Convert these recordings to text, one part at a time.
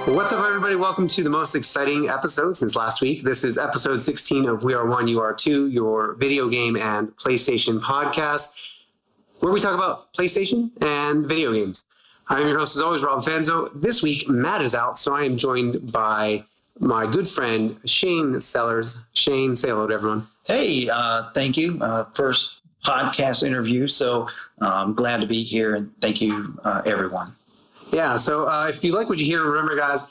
What's up, everybody? Welcome to the most exciting episode since last week. This is episode 16 of We Are One, You Are Two, your video game and PlayStation podcast, where we talk about PlayStation and video games. I'm your host, as always, Rob Fanzo. This week, Matt is out, so I am joined by my good friend, Shane Sellers. Shane, say hello to everyone. Hey, thank you. First podcast interview, so I'm glad to be here, and thank you, everyone. Yeah, so if you like what you hear, remember, guys,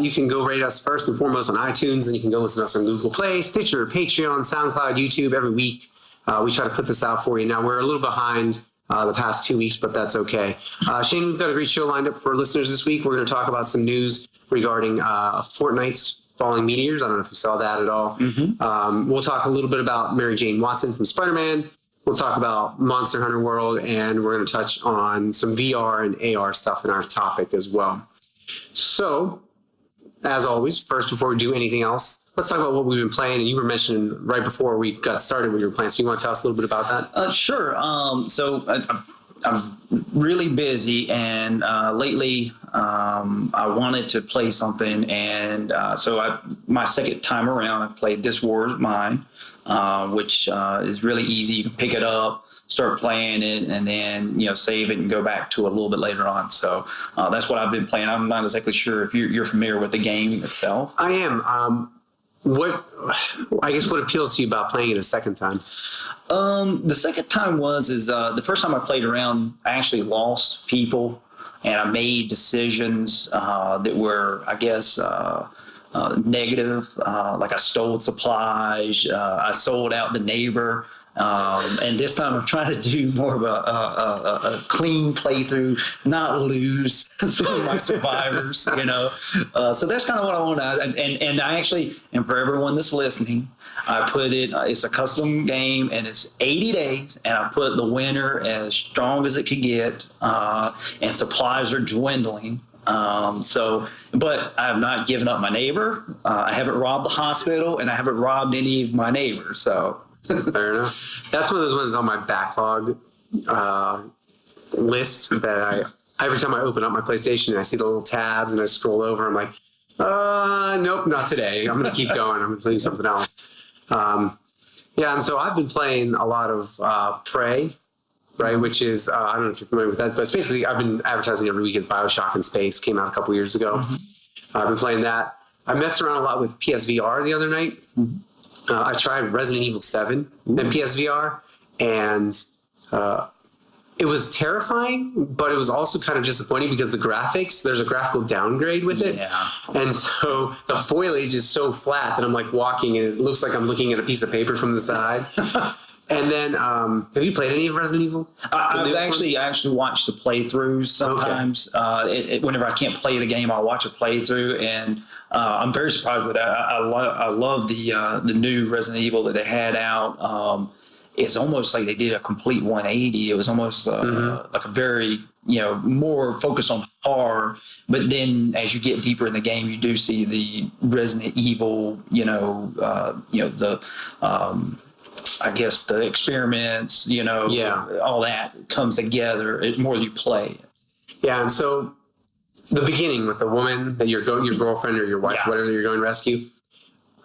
you can go rate us first and foremost on iTunes, and you can go listen to us on Google Play, Stitcher, Patreon, Soundcloud, YouTube every week. We try to put this out for you. Now, we're a little behind the past 2 weeks, but that's okay. Shane, we've got a great show lined up for listeners this week. We're going to talk about some news regarding Fortnite's Falling Meteors. I don't know if you saw that at all. Mm-hmm. We'll talk a little bit about Mary Jane Watson from Spider-Man. We'll talk about Monster Hunter World, and we're going to touch on some VR and AR stuff in our topic as well. So, as always, first, before we do anything else, let's talk about what we've been playing. And you were mentioning right before we got started what you were playing. So you want to tell us a little bit about that? Sure. So I'm really busy, and lately I wanted to play something. And so my second time around, I played This War Is Mine. Which is really easy. You can pick it up, start playing it, and then save it and go back to it a little bit later on. So that's what I've been playing. I'm not exactly sure if you're familiar with the game itself. I am. What appeals to you about playing it a second time? The second time is the first time I played around, I actually lost people, and I made decisions that were, I guess, negative, like I stole supplies, I sold out the neighbor, and this time I'm trying to do more of a clean playthrough, not lose some of my survivors, so that's kind of what I want to, and I actually, and for everyone that's listening, I put it, it's a custom game, and it's 80 days, and I put the winter as strong as it could get, and supplies are dwindling. But I have not given up my neighbor. I haven't robbed the hospital, and I haven't robbed any of my neighbors. So fair enough. That's one of those ones on my backlog list that every time I open up my PlayStation and I see the little tabs and I scroll over, I'm like, nope, not today. I'm going to keep going. I'm going to play something else. And so I've been playing a lot of Prey. Right, which is, I don't know if you're familiar with that, but it's basically, I've been advertising every week as BioShock in Space, came out a couple years ago. Mm-hmm. I've been playing that. I messed around a lot with PSVR the other night. Mm-hmm. I tried Resident Evil 7 in PSVR, and it was terrifying, but it was also kind of disappointing because the graphics, there's a graphical downgrade with it. Yeah. And so the foliage is so flat that I'm like walking, and it looks like I'm looking at a piece of paper from the side. And then, have you played any of Resident Evil? I actually watched the playthroughs sometimes. Okay. Whenever I can't play the game, I'll watch a playthrough, and I'm very surprised with that. I love the new Resident Evil that they had out. It's almost like they did a complete 180. It was almost like a very more focused on horror. But then, as you get deeper in the game, you do see the Resident Evil. I guess the experiments, all that comes together the more you play. Yeah, and so the beginning with the woman that your girlfriend or your wife, whatever you're going to rescue,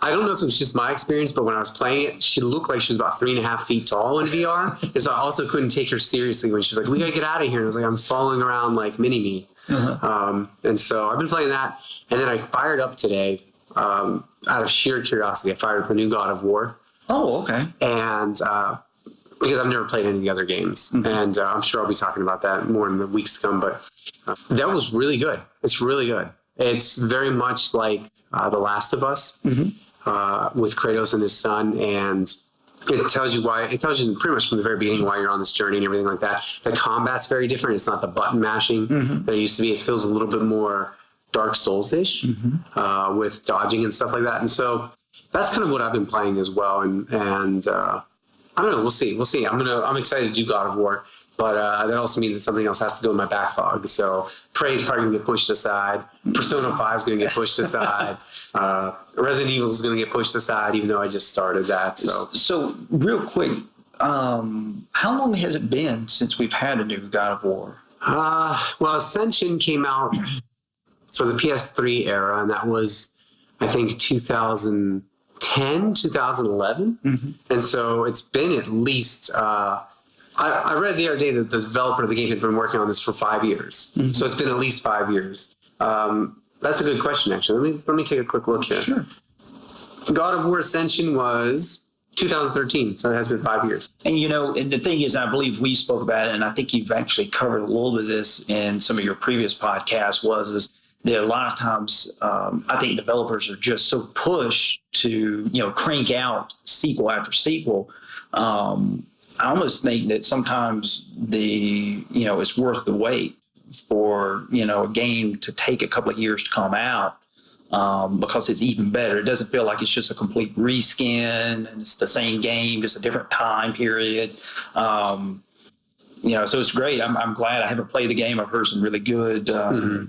I don't know if it was just my experience, but when I was playing it, she looked like she was about 3.5 feet tall in VR. And so I also couldn't take her seriously when she was like, we got to get out of here. And I was like, I'm falling around like mini-me. Uh-huh. And so I've been playing that. And then I fired up today, out of sheer curiosity, I fired up the new God of War. Oh, okay. And because I've never played any of the other games. Mm-hmm. And I'm sure I'll be talking about that more in the weeks to come. But that was really good. It's really good. It's very much like The Last of Us with Kratos and his son. And it tells you pretty much from the very beginning why you're on this journey and everything like that. The combat's very different. It's not the button mashing that it used to be. It feels a little bit more Dark Souls-ish with dodging and stuff like that. And so that's kind of what I've been playing as well, and I don't know. We'll see. I'm excited to do God of War, but that also means that something else has to go in my backlog. So Prey is probably going to get pushed aside. Persona 5 is going to get pushed aside. Resident Evil is going to get pushed aside, even though I just started that. So real quick, how long has it been since we've had a new God of War? Well, Ascension came out for the PS3 era, and that was, I think, 2010, 2011. And so it's been at least, I read the other day that the developer of the game had been working on this for 5 years. So it's been at least 5 years. That's a good question, actually. Let me take a quick look here. Sure. God of War Ascension was 2013, so it has been 5 years. And, and the thing is, I believe we spoke about it, and I think you've actually covered a little bit of this in some of your previous podcasts, is that a lot of times I think developers are just so pushed to, crank out sequel after sequel. I almost think that sometimes it's worth the wait for, a game to take a couple of years to come out. Because it's even better. It doesn't feel like it's just a complete reskin and it's the same game, just a different time period. So it's great. I'm glad I haven't played the game. I've heard some really good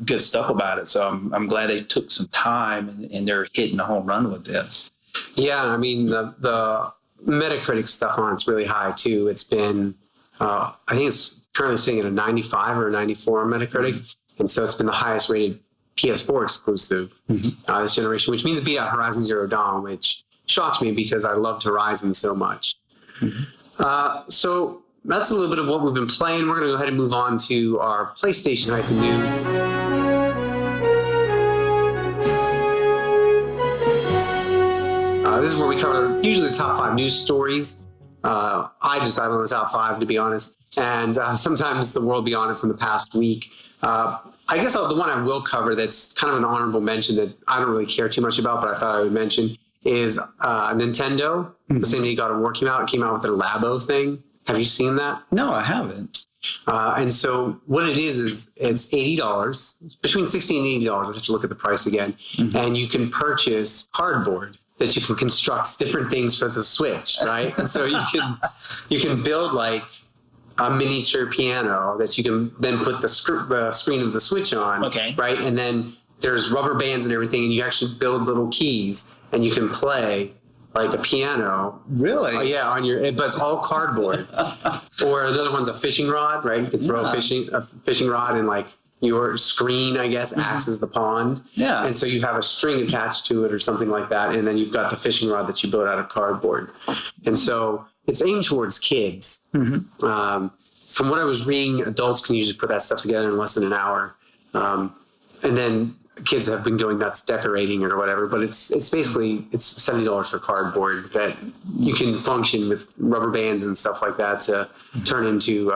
good stuff about it. So I'm glad they took some time and they're hitting a home run with this. Yeah, I mean, the Metacritic stuff on it's really high too. It's been, I think it's currently sitting at a 95 or a 94 on Metacritic. And so it's been the highest rated PS4 exclusive this generation, which means it beat out Horizon Zero Dawn, which shocked me because I loved Horizon so much. So that's a little bit of what we've been playing. We're going to go ahead and move on to our PlayStation news. This is where we cover usually the top 5 news stories. I decide on the top 5, to be honest, and sometimes the world will be on it from the past week. I guess the one I will cover that's kind of an honorable mention that I don't really care too much about, but I thought I would mention is Nintendo. The same day God of War came out, with their Labo thing. Have you seen that? No, I haven't. And so what it is it's $80, between $60 and $80. I have to look at the price again. And you can purchase cardboard that you can construct different things for the Switch, right? And so you can build like a miniature piano that you can then put the screen of the Switch on, right? And then there's rubber bands and everything, and you actually build little keys, and you can play like a piano. Really? Yeah, but it's all cardboard. Or the other one's a fishing rod, right? You can throw a fishing rod, and like your screen, I guess, acts as the pond. Yeah. And so you have a string attached to it or something like that, and then you've got the fishing rod that you build out of cardboard. And so it's aimed towards kids. From what I was reading, adults can usually put that stuff together in less than an hour. And then kids have been going nuts decorating or whatever, but it's basically, it's $70 for cardboard that you can function with rubber bands and stuff like that to turn into,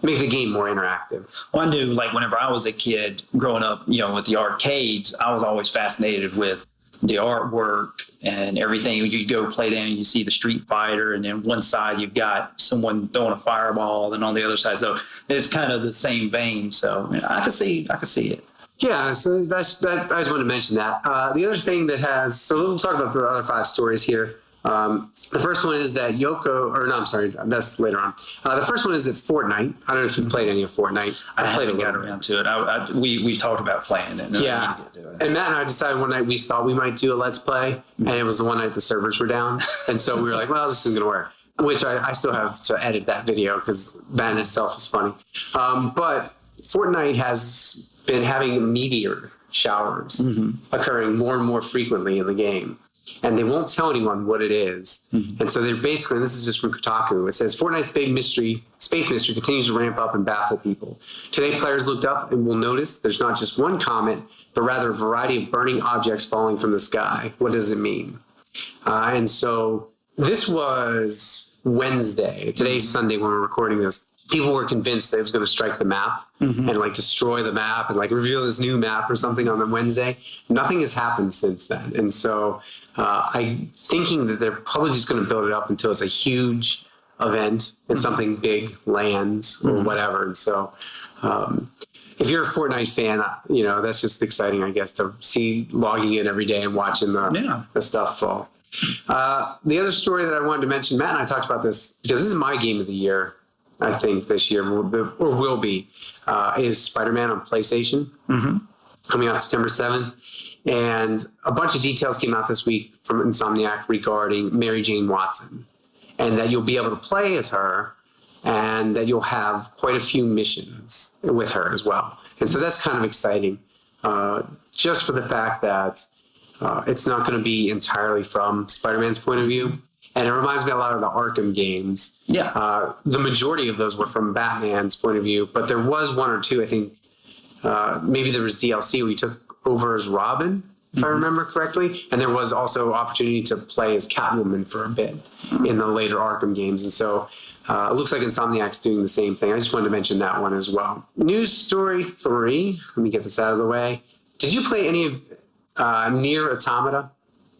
make the game more interactive. Well, I knew, like, whenever I was a kid growing up, with the arcades, I was always fascinated with the artwork and everything. You go play down, you see the Street Fighter, and then one side you've got someone throwing a fireball, and on the other side, so it's kind of the same vein. So I could see it. Yeah, so that's that. I just wanted to mention that. The other thing so we'll talk about the other 5 stories here. The first one is that that's later on. The first one is that Fortnite. I don't know if you've played any of Fortnite. I played got around to it. We talked about playing it. Yeah. And Matt and I decided one night we thought we might do a Let's Play, and it was the one night the servers were down. And so we were like, well, this isn't going to work, which I still have to edit that video because that in itself is funny. But Fortnite has been having meteor showers occurring more and more frequently in the game. And they won't tell anyone what it is. And so they're basically, and this is just from Kotaku, it says, Fortnite's big space mystery continues to ramp up and baffle people. Today, players looked up and will notice there's not just one comet, but rather a variety of burning objects falling from the sky. What does it mean? And so this was Wednesday. Today's Sunday when we're recording this. People were convinced that it was going to strike the map and like destroy the map and like reveal this new map or something on the Wednesday. Nothing has happened since then. And so I'm thinking that they're probably just going to build it up until it's a huge event and something big lands or whatever. And so if you're a Fortnite fan, that's just exciting, I guess, to see logging in every day and watching the stuff fall. The other story that I wanted to mention, Matt and I talked about this because this is my game of the year. I think this year, or will be, is Spider-Man on PlayStation, coming out September 7th. And a bunch of details came out this week from Insomniac regarding Mary Jane Watson, and that you'll be able to play as her, and that you'll have quite a few missions with her as well. And so that's kind of exciting. just for the fact that it's not going to be entirely from Spider-Man's point of view. And it reminds me a lot of the Arkham games. Yeah. The majority of those were from Batman's point of view, but there was one or two, I think, maybe there was DLC where you took over as Robin, if I remember correctly. And there was also opportunity to play as Catwoman for a bit in the later Arkham games. And so it looks like Insomniac's doing the same thing. I just wanted to mention that one as well. News story 3. Let me get this out of the way. Did you play any of Nier Automata?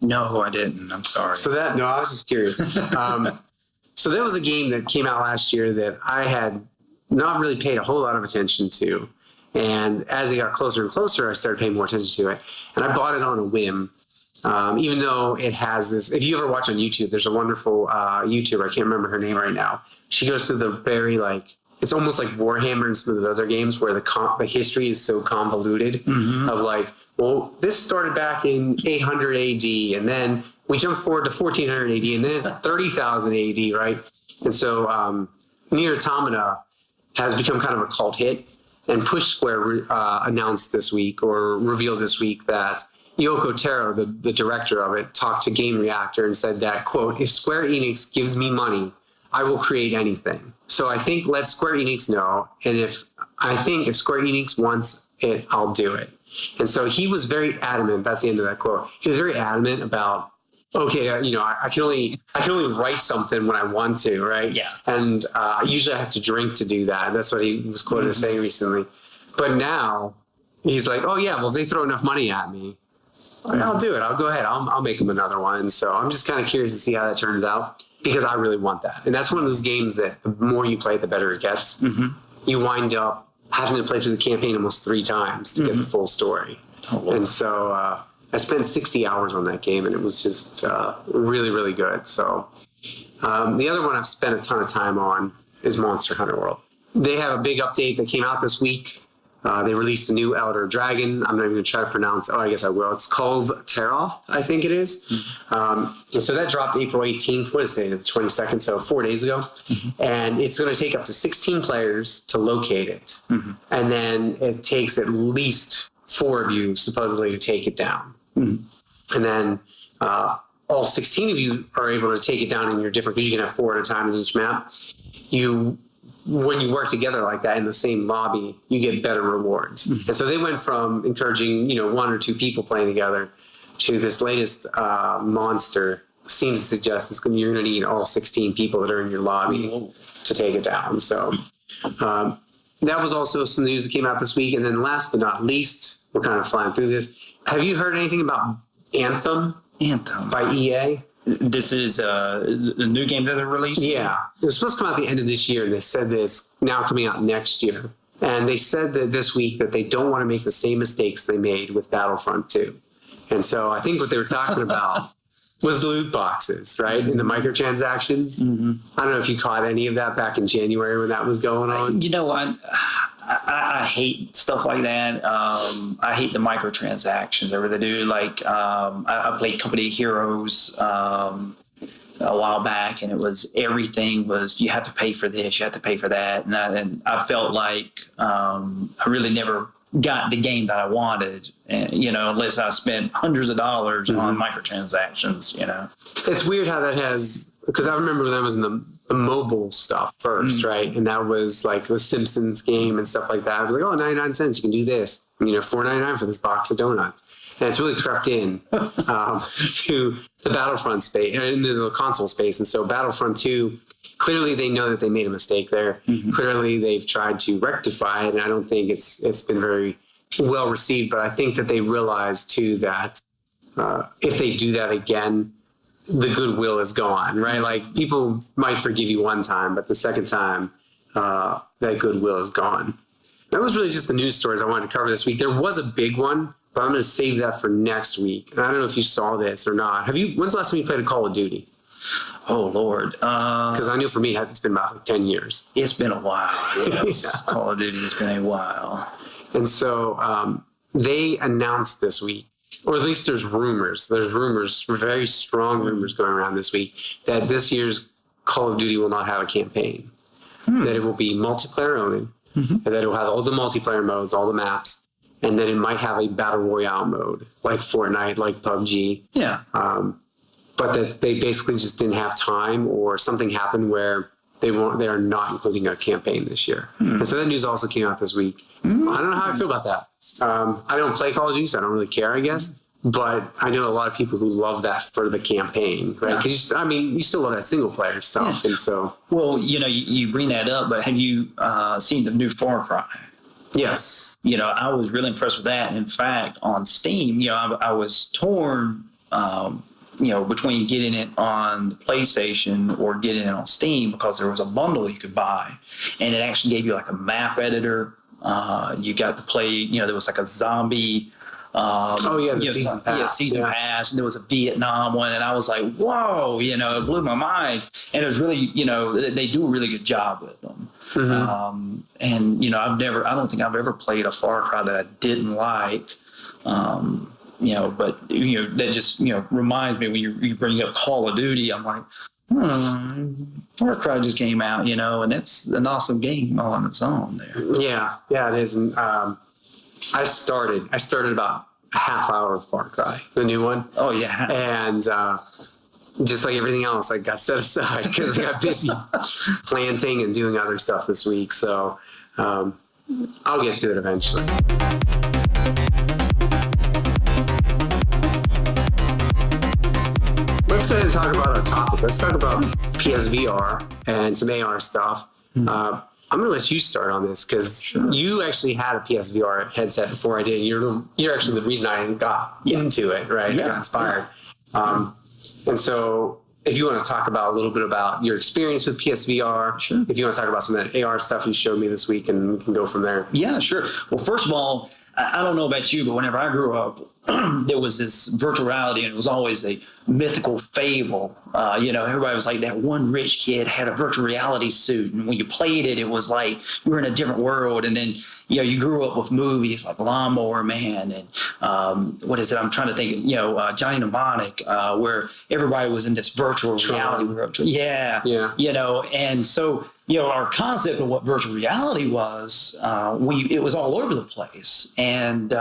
No, I didn't. I'm sorry. I was just curious. So there was a game that came out last year that I had not really paid a whole lot of attention to. And as it got closer and closer, I started paying more attention to it. And I bought it on a whim, even though it has this. If you ever watch on YouTube, there's a wonderful YouTuber. I can't remember her name right now. She goes through the very, it's almost like Warhammer and some of the other games where the history is so convoluted of well, this started back in 800 AD, and then we jump forward to 1400 AD, and then it's 30,000 AD, right? And so Nier Automata has become kind of a cult hit. And Push Square announced this week, or revealed this week, that Yoko Taro, the director of it, talked to Game Reactor and said that, quote, if Square Enix gives me money, I will create anything. So I think let Square Enix know. And if Square Enix wants it, I'll do it. And so he was very adamant. That's the end of that quote. He was very adamant about, okay, I can only write something when I want to, right? Yeah. And usually I have to drink to do that. That's what he was quoted as saying recently. But now he's like, oh yeah, well if they throw enough money at me, I'll do it. I'll go ahead. I'll make them another one. So I'm just kind of curious to see how that turns out, because I really want that. And that's one of those games that the more you play, the better it gets. You wind up having to play through the campaign almost 3 times to get the full story. Oh, and so I spent 60 hours on that game, and it was just really, really good. So the other one I've spent a ton of time on is Monster Hunter World. They have a big update that came out this week. They released a new Elder Dragon. I'm not even going to try to pronounce. I guess I will. It's Cove Teroth, I think it is. And so that dropped April 18th. What is it? The 22nd, so 4 days ago. And it's going to take up to 16 players to locate it. And then it takes at least 4 of you, supposedly, to take it down. And then all 16 of you are able to take it down in your different, because you can have 4 at a time in each map. When you work together like that in the same lobby, you get better rewards. And so they went from encouraging, 1 or 2 people playing together to this latest monster seems to suggest you're going to need all 16 people that are in your lobby to take it down. So that was also some news that came out this week. And then last but not least, we're kind of flying through this. Have you heard anything about Anthem by EA? This is a new game that they're releasing? Yeah. It was supposed to come out at the end of this year, and they said this now coming out next year. And they said that this week that they don't want to make the same mistakes they made with Battlefront 2. And so I think what they were talking about was the loot boxes, right? And the microtransactions. I don't know if you caught any of that back in January when that was going on. I hate stuff like that. I hate the microtransactions. I really do. I played Company of Heroes a while back, and everything was you have to pay for this, you have to pay for that, and I felt like I really never got the game that I wanted, unless I spent hundreds of dollars on microtransactions. It's weird how that has, because I remember when that was in the mobile stuff first, right? And that was like the Simpsons game and stuff like that. I was like, 99 cents, you can do this. $4.99 for this box of donuts. And it's really crept in to the Battlefront space, and the console space. And so Battlefront 2, clearly they know that they made a mistake there. Clearly they've tried to rectify it, and I don't think it's been very well received. But I think that they realize too that if they do that again, the goodwill is gone, right? Like people might forgive you one time, but the second time, that goodwill is gone. That was really just the news stories I wanted to cover this week. There was a big one, but I'm going to save that for next week. And I don't know if you saw this or not. When's the last time you played a Call of Duty? Oh, Lord. Because I know for me, it's been about 10 years. It's been a while. Yes. Yeah. Call of Duty has been a while. And so they announced this week, or at least there's rumors, very strong rumors going around this week, that this year's Call of Duty will not have a campaign, that it will be multiplayer only, and that it will have all the multiplayer modes, all the maps, and then it might have a battle royale mode like Fortnite, like PUBG. Yeah. But that they basically just didn't have time, or something happened where they are not including a campaign this year. And so that news also came out this week. I don't know how I feel about that. I don't play Call of Duty, so I don't really care, I guess. But I know a lot of people who love that for the campaign, right? Because you still love that single player stuff, and so. Well, you bring that up, but have you seen the new Far Cry? Yes. I was really impressed with that. In fact, on Steam, I was torn, between getting it on the PlayStation or getting it on Steam, because there was a bundle you could buy, and it actually gave you like a map editor. You got to play, there was like a zombie. The season pass. Season pass, and there was a Vietnam one, and I was like, whoa, it blew my mind. And it was really, they do a really good job with them. Mm-hmm. I don't think I've ever played a Far Cry that I didn't like. But that just reminds me when you bring up Call of Duty, I'm like, Far Cry just came out, and that's an awesome game all on its own there. Yeah, it is. And, I started about a half hour of Far Cry, the new one. Oh yeah, and just like everything else, I got set aside because I got busy planting and doing other stuff this week. So I'll get to it eventually. Let's go ahead and talk about our topic. Let's talk about PSVR and some AR stuff. I'm going to let you start on this because you actually had a PSVR headset before I did. You're actually the reason I got into it, right? Yeah. I got inspired. And so if you want to talk about a little bit about your experience with PSVR, sure. If you want to talk about some of that AR stuff you showed me this week, and we can go from there. Yeah, sure. Well, first of all, I don't know about you, but whenever I grew up, there was this virtual reality, and it was always a mythical fable. Everybody was like, that one rich kid had a virtual reality suit, and when you played it, it was like you were in a different world. And then, you grew up with movies like Lawnmower Man and what is it? I'm trying to think. Johnny Mnemonic, where everybody was in this virtual reality. Yeah. And so. Our concept of what virtual reality was, it was all over the place. And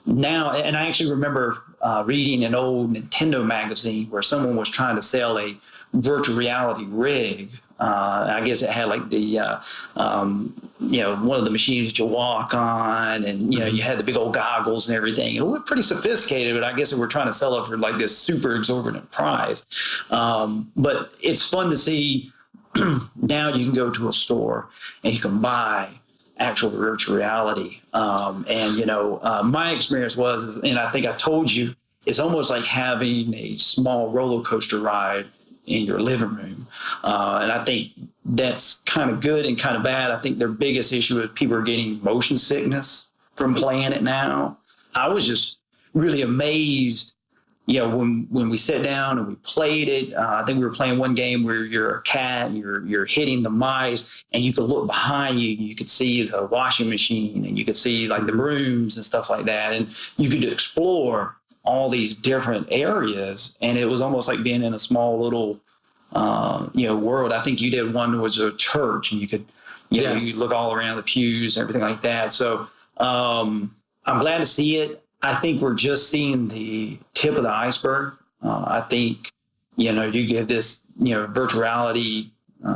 now, and I actually remember reading an old Nintendo magazine where someone was trying to sell a virtual reality rig. I guess it had like the, one of the machines that you walk on, and, you had the big old goggles and everything. It looked pretty sophisticated, but I guess they were trying to sell it for like this super exorbitant price. But it's fun to see. Now you can go to a store and you can buy actual virtual reality. My experience was, and I think I told you, it's almost like having a small roller coaster ride in your living room. And I think that's kind of good and kind of bad. I think their biggest issue is people are getting motion sickness from playing it now. I was just really amazed. When we sat down and we played it, I think we were playing one game where you're a cat and you're hitting the mice, and you could look behind you and you could see the washing machine, and you could see like the brooms and stuff like that. And you could explore all these different areas, and it was almost like being in a small little, world. I think you did one that was a church, and you could, you look all around the pews and everything like that. So I'm glad to see it. I think we're just seeing the tip of the iceberg. I think, you give this, virtual reality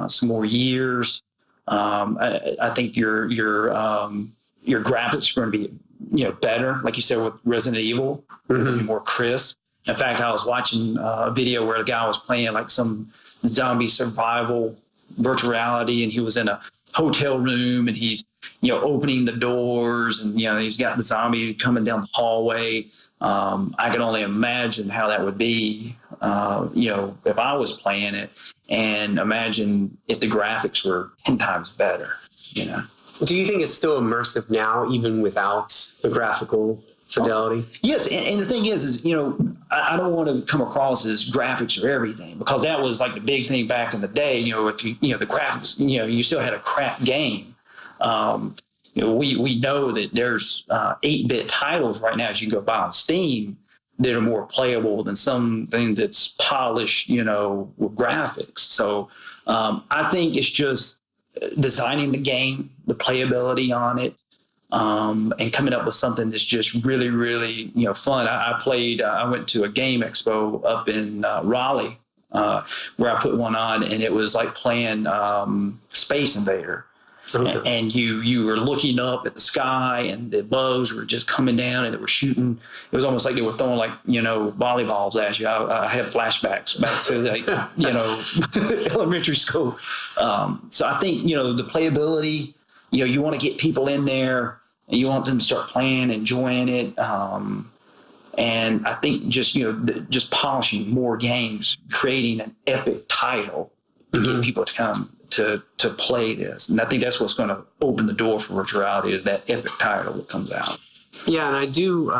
some more years. I think your graphics are going to be, better. Like you said with Resident Evil, mm-hmm. Be more crisp. In fact, I was watching a video where a guy was playing like some zombie survival virtual reality, and he was in a hotel room, and he's opening the doors, and he's got the zombie coming down the hallway. I can only imagine how that would be if I was playing it, and imagine if the graphics were 10 times better. Do you think it's still immersive now, even without the graphical fidelity? Yes, and the thing is I don't want to come across as graphics are everything, because that was like the big thing back in the day. If the graphics, you still had a crap game. We know that there's 8-bit titles right now as you can go buy on Steam that are more playable than something that's polished, with graphics. So I think it's just designing the game, the playability on it, and coming up with something that's just really, really, fun. I went to a game expo up in Raleigh, where I put one on, and it was like playing Space Invader. Okay. And you were looking up at the sky, and the bugs were just coming down, and they were shooting. It was almost like they were throwing volleyballs at you. I had flashbacks back to elementary school. So I think the playability. You want to get people in there, and you want them to start playing, enjoying it. And I think just polishing more games, creating an epic title to get people to come to play this. And I think that's what's going to open the door for virtual reality, is that epic title that comes out. Yeah, and I do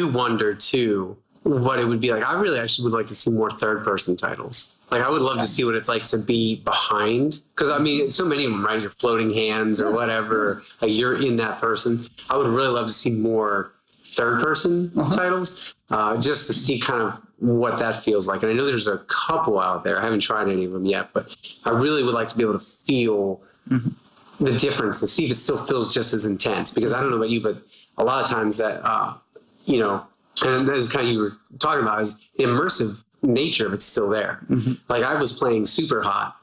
wonder too what it would be like. I really actually would like to see more third-person titles. Like, I would love to see what it's like to be behind, because I mean, so many of them, right? You're floating hands or whatever. Like, you're in that person. I would really love to see more third-person titles, just to see kind of what that feels like. And I know there's a couple out there. I haven't tried any of them yet, but I really would like to be able to feel the difference and see if it still feels just as intense. Because I don't know about you, but a lot of times that, and that's kind of you were talking about, is the immersive nature of it's still there. Like, I was playing Super Hot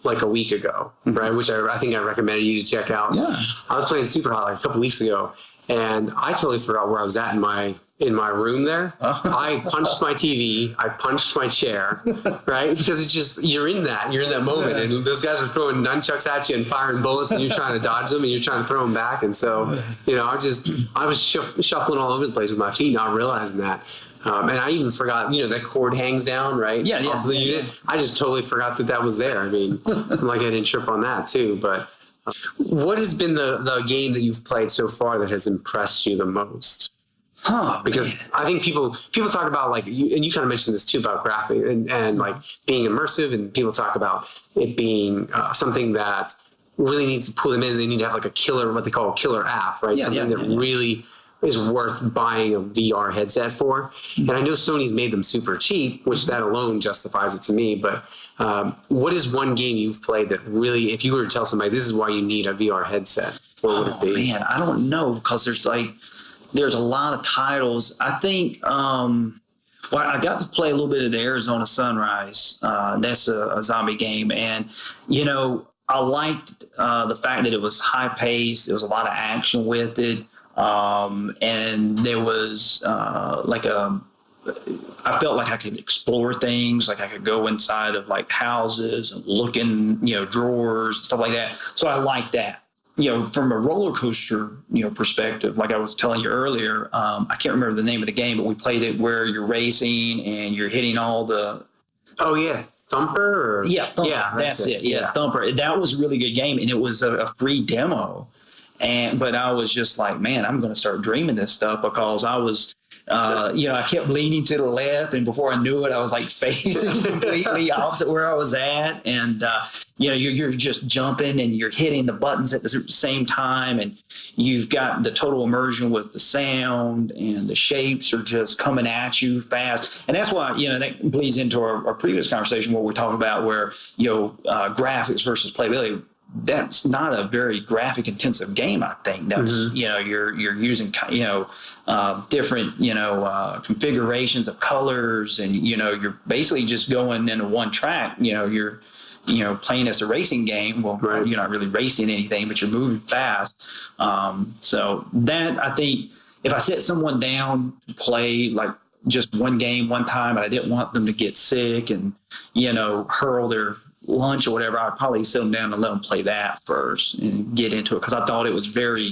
like a week ago, right? Which I think I recommended you to check out. Yeah. I was playing Super Hot like a couple weeks ago, and I totally forgot where I was at in my room there. I punched my TV, I punched my chair, right? Because it's just, you're in that moment, and those guys are throwing nunchucks at you and firing bullets, and you're trying to dodge them, and you're trying to throw them back. And so, I was shuffling all over the place with my feet, not realizing that. And I even forgot, that cord hangs down, right? Off the unit. Yeah. I just totally forgot that was there. I mean, like, I didn't trip on that too. But what has been the game that you've played so far that has impressed you the most? Because I think people talk about, like, and you kind of mentioned this too, about graphic and like being immersive, and people talk about it being something that really needs to pull them in. They need to have like a killer, what they call a killer app, right? Something that really is worth buying a VR headset for. And I know Sony's made them super cheap, which that alone justifies it to me. But what is one game you've played that really, if you were to tell somebody this is why you need a VR headset, what would it be? Man, I don't know, because there's a lot of titles. I think, I got to play a little bit of the Arizona Sunrise. That's a zombie game. And, I liked the fact that it was high paced. There was a lot of action with it. And there was I felt like I could explore things, like I could go inside of like houses and look in, drawers, stuff like that. So I like that. From a roller coaster, perspective, like I was telling you earlier, I can't remember the name of the game, but we played it where you're racing and you're hitting all the. Oh yeah, Thumper. Thumper. Yeah, that's it. Yeah, Thumper. That was a really good game, and it was a free demo. But I was just like, man, I'm going to start dreaming this stuff, because I was, I kept leaning to the left, and before I knew it, I was like facing completely opposite where I was at. And, you're just jumping and you're hitting the buttons at the same time, and you've got the total immersion with the sound, and the shapes are just coming at you fast. And that's why, that bleeds into our previous conversation where we talk about where, graphics versus playability. That's not a very graphic intensive game. I think that's, you're using, different, configurations of colors, and, you're basically just going into one track. You're playing as a racing game. Well, right. You're not really racing anything, but you're moving fast. So that, I think, if I set someone down to play like just one game one time, and I didn't want them to get sick and, hurl their lunch or whatever, I'd probably sit them down and let them play that first and get into it, because I thought it was very,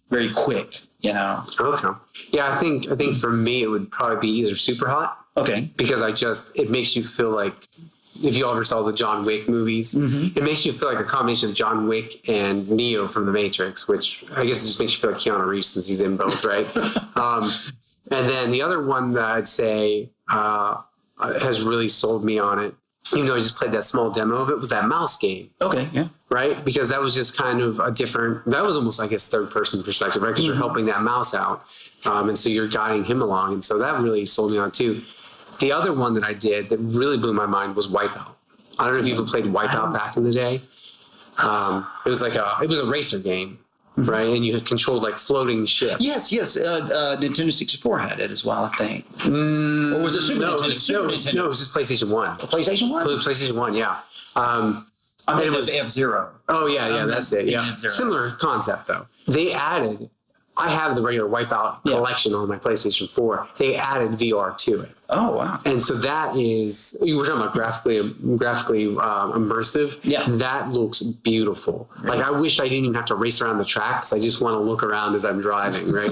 very quick, Okay. Yeah, I think for me it would probably be either Super Hot. Okay. Because it makes you feel like, if you ever saw the John Wick movies, it makes you feel like a combination of John Wick and Neo from The Matrix, which I guess it just makes you feel like Keanu Reeves, since he's in both, right? And then the other one that I'd say has really sold me on it, even though I just played that small demo of it, was that mouse game. Okay, yeah. Right? Because that was just kind of that was almost, I guess, third-person perspective, right? Because you're helping that mouse out, and so you're guiding him along. And so that really sold me on, too. The other one that I did that really blew my mind was Wipeout. I don't know if you've played Wipeout back in the day. It was a racer game. right? And you controlled like floating ships. Yes. Nintendo 64 had it as well, I think. Or was it Super Nintendo? No, it was just PlayStation 1. PlayStation 1? It was PlayStation 1, yeah. I mean, it was F-Zero. Oh, yeah, that's it. Yeah. F-Zero. Similar concept, though. They added, I have the regular Wipeout collection on my PlayStation 4. They added VR to it. Oh, wow. And so that is, you were talking about graphically immersive. Yeah. That looks beautiful. Right. Like, I wish I didn't even have to race around the track because I just want to look around as I'm driving, right?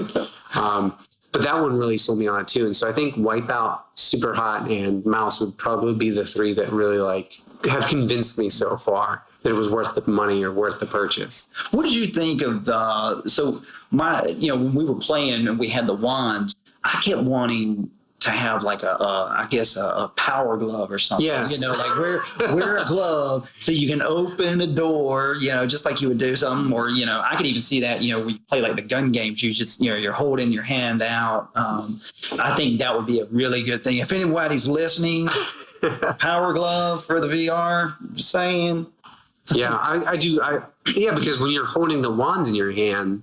But that one really sold me on it too. And so I think Wipeout, Super Hot, and Mouse would probably be the three that really like have convinced me so far that it was worth the money or worth the purchase. What did you think of when we were playing and we had the wands, I kept wanting to have like a power glove or something. Yes. Like wear a glove so you can open a door, just like you would do something. Or, I could even see that, we play like the gun games. You just, you're holding your hand out. I think that would be a really good thing. If anybody's listening, power glove for the VR, just saying. Yeah, I do. Because when you're holding the wands in your hand,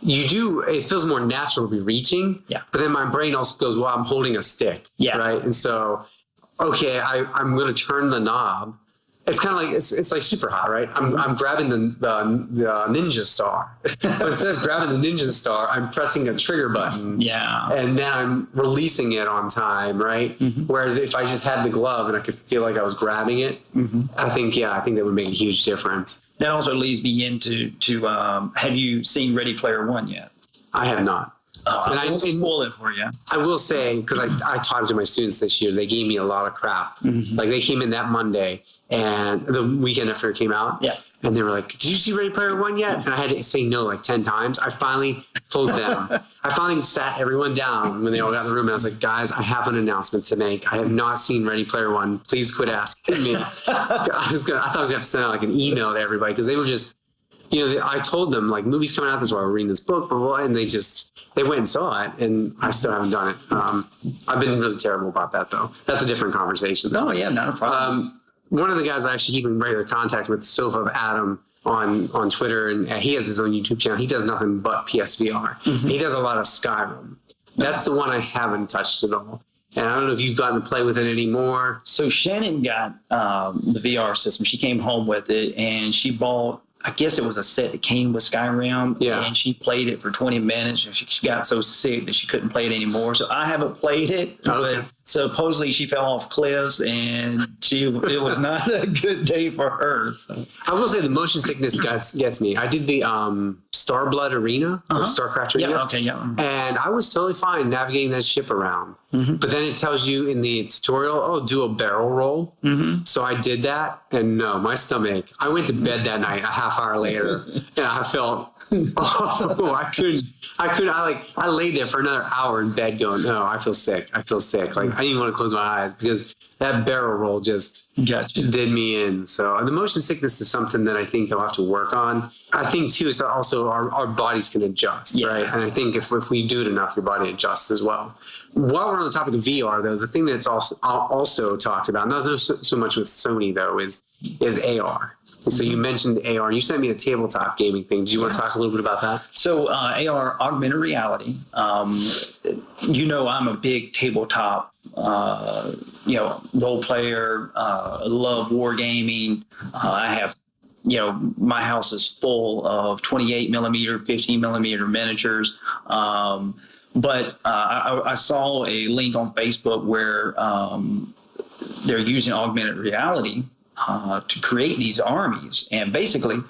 it feels more natural to be reaching. Yeah. But then my brain also goes, well, I'm holding a stick. Yeah. Right. And so, okay, I'm going to turn the knob. It's kind of like, it's like Super Hot, right? I'm grabbing the ninja star. But instead of grabbing the ninja star, I'm pressing a trigger button. Yeah. And then I'm releasing it on time, right? Mm-hmm. Whereas if I just had the glove and I could feel like I was grabbing it, I think that would make a huge difference. That also leads me into have you seen Ready Player One yet? I have not. I won't spoil it for you. I will say, because I taught it to my students this year, they gave me a lot of crap. Mm-hmm. Like they came in that Monday and the weekend after it came out. Yeah. And they were like, did you see Ready Player One yet? And I had to say no like 10 times. I finally told them. I finally sat everyone down when they all got in the room. And I was like, guys, I have an announcement to make. I have not seen Ready Player One. Please quit asking me. I thought I was going to have to send out like an email to everybody because they were just, I told them like movies coming out. This is why we're reading this book, blah, blah, blah, and they went and saw it, and I still haven't done it. I've been really terrible about that, though. That's a different conversation. Oh, yeah, not a problem. One of the guys I actually keep in regular contact with, Sofa of Adam, on Twitter, and he has his own YouTube channel. He does nothing but PSVR. Mm-hmm. He does a lot of Skyrim. That's the one I haven't touched at all. And I don't know if you've gotten to play with it anymore. So Shannon got the VR system. She came home with it, and she bought, I guess it was a set that came with Skyrim, and she played it for 20 minutes, and she got so sick that she couldn't play it anymore. So I haven't played it, but supposedly she fell off cliffs, and it was not a good day for her. So. I will say the motion sickness gets me. I did the Starblood Arena, or Starcraft Arena, and I was totally fine navigating that ship around. Mm-hmm. But then it tells you in the tutorial, do a barrel roll. Mm-hmm. So I did that, and no, my stomach, I went to bed that night a half hour later, and I felt, I couldn't. I laid there for another hour in bed going, no, I feel sick. Like, I didn't even want to close my eyes because that barrel roll just did me in. So the motion sickness is something that I think they'll have to work on. I think, too, it's also our bodies can adjust, right? And I think if we do it enough, your body adjusts as well. While we're on the topic of VR, though, the thing that's also talked about, not so much with Sony, though, is AR. So you mentioned AR. You sent me a tabletop gaming thing. Do you want to talk a little bit about that? So AR, augmented reality. I'm a big tabletop, role player. Love wargaming. I have, my house is full of 28 millimeter, 15 millimeter miniatures. But I saw a link on Facebook where they're using augmented reality to create these armies. And basically,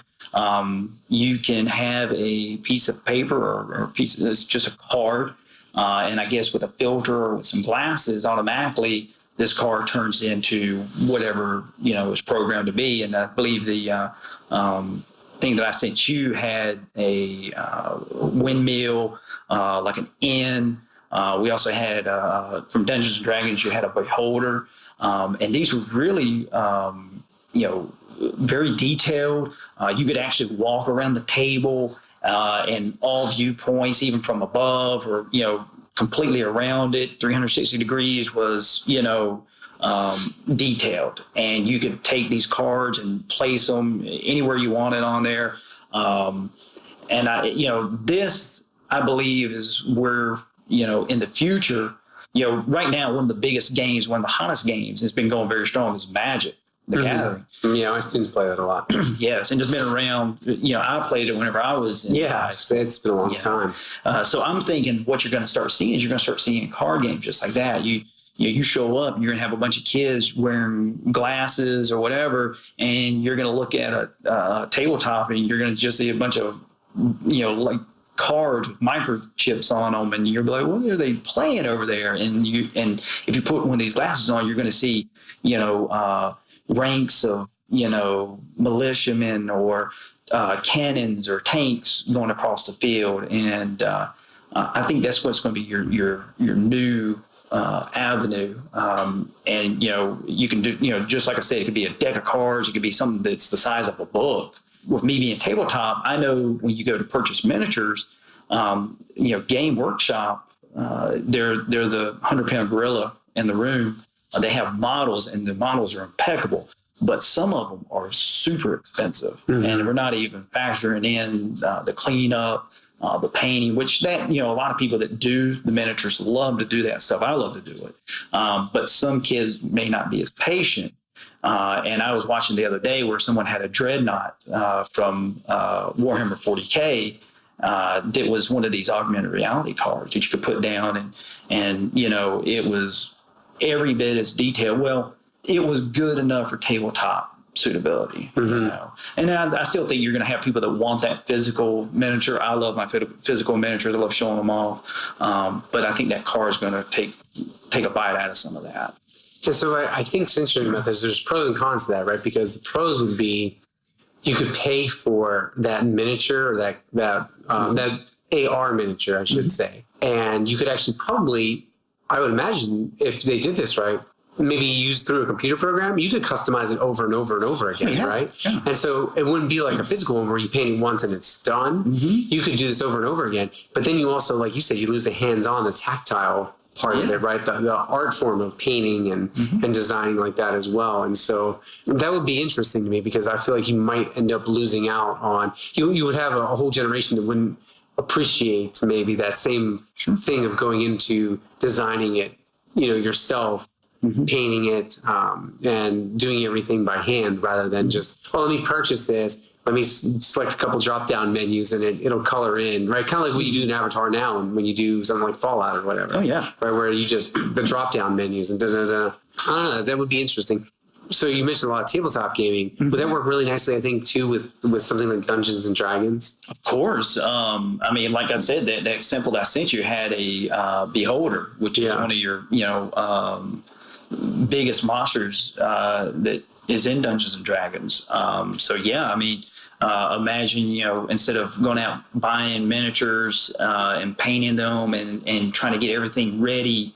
you can have a piece of paper or a piece of, it's just a card. And I guess with a filter or with some glasses, automatically this card turns into whatever, is programmed to be. And I believe the thing that I sent you had a windmill, like an inn. We also had, from Dungeons & Dragons, you had a beholder. And these were really, very detailed. You could actually walk around the table in all viewpoints, even from above or, completely around it. 360 degrees was, detailed. And you could take these cards and place them anywhere you wanted on there. And this I believe is where, in the future, right now, one of the biggest games, one of the hottest games has been going very strong is Magic, the Gathering. Yeah, my students play that a lot. Yes, and it's been around. I played it whenever I was in high school. It's been a long time. So I'm thinking what you're going to start seeing is you're going to start seeing card games just like that. You show up, you're going to have a bunch of kids wearing glasses or whatever, and you're going to look at a tabletop and you're going to just see a bunch of, like cards with microchips on them, and you're like, what are they playing over there? And if you put one of these glasses on, you're going to see, ranks of, militiamen or cannons or tanks going across the field. And I think that's what's going to be your new avenue. And you can do, just like I said, it could be a deck of cards, it could be something that's the size of a book. With me being tabletop, I know when you go to purchase miniatures, Game Workshop, they're the 100-pound gorilla in the room. They have models, and the models are impeccable, but some of them are super expensive, and we're not even factoring in the cleanup, the painting, which that, a lot of people that do the miniatures love to do that stuff. I love to do it, but some kids may not be as patient. And I was watching the other day where someone had a dreadnought from Warhammer 40K that was one of these augmented reality cards that you could put down, and it was every bit as detailed. Well, it was good enough for tabletop suitability. And I still think you're going to have people that want that physical miniature. I love my physical miniatures. I love showing them off. But I think that car is going to take a bite out of some of that. And so I think since you're in methods, there's pros and cons to that, right? Because the pros would be you could pay for that miniature or that AR miniature, I should say. And you could actually probably, I would imagine, if they did this right, maybe use through a computer program, you could customize it over and over and over again, right? Yeah. And so it wouldn't be like a physical one where you paint it once and it's done. You could do this over and over again. But then you also, like you said, you lose the hands-on, the tactile part of it, right? The art form of painting and designing like that as well. And so that would be interesting to me because I feel like you might end up losing out on, you would have a whole generation that wouldn't appreciate maybe that same thing of going into designing it, yourself, painting it, and doing everything by hand rather than just, let me purchase this. Let me select a couple drop-down menus and it'll color in, right? Kind of like what you do in Avatar now and when you do something like Fallout or whatever. Oh, yeah. Right, where you just, the drop-down menus and da-da-da. I don't know, that would be interesting. So you mentioned a lot of tabletop gaming. Would that work really nicely, I think, too, with something like Dungeons and Dragons? Of course. I mean, like I said, that example that I sent you had a Beholder, which is one of your, biggest monsters that is in Dungeons and Dragons. So yeah, I mean, imagine, instead of going out buying miniatures and painting them and trying to get everything ready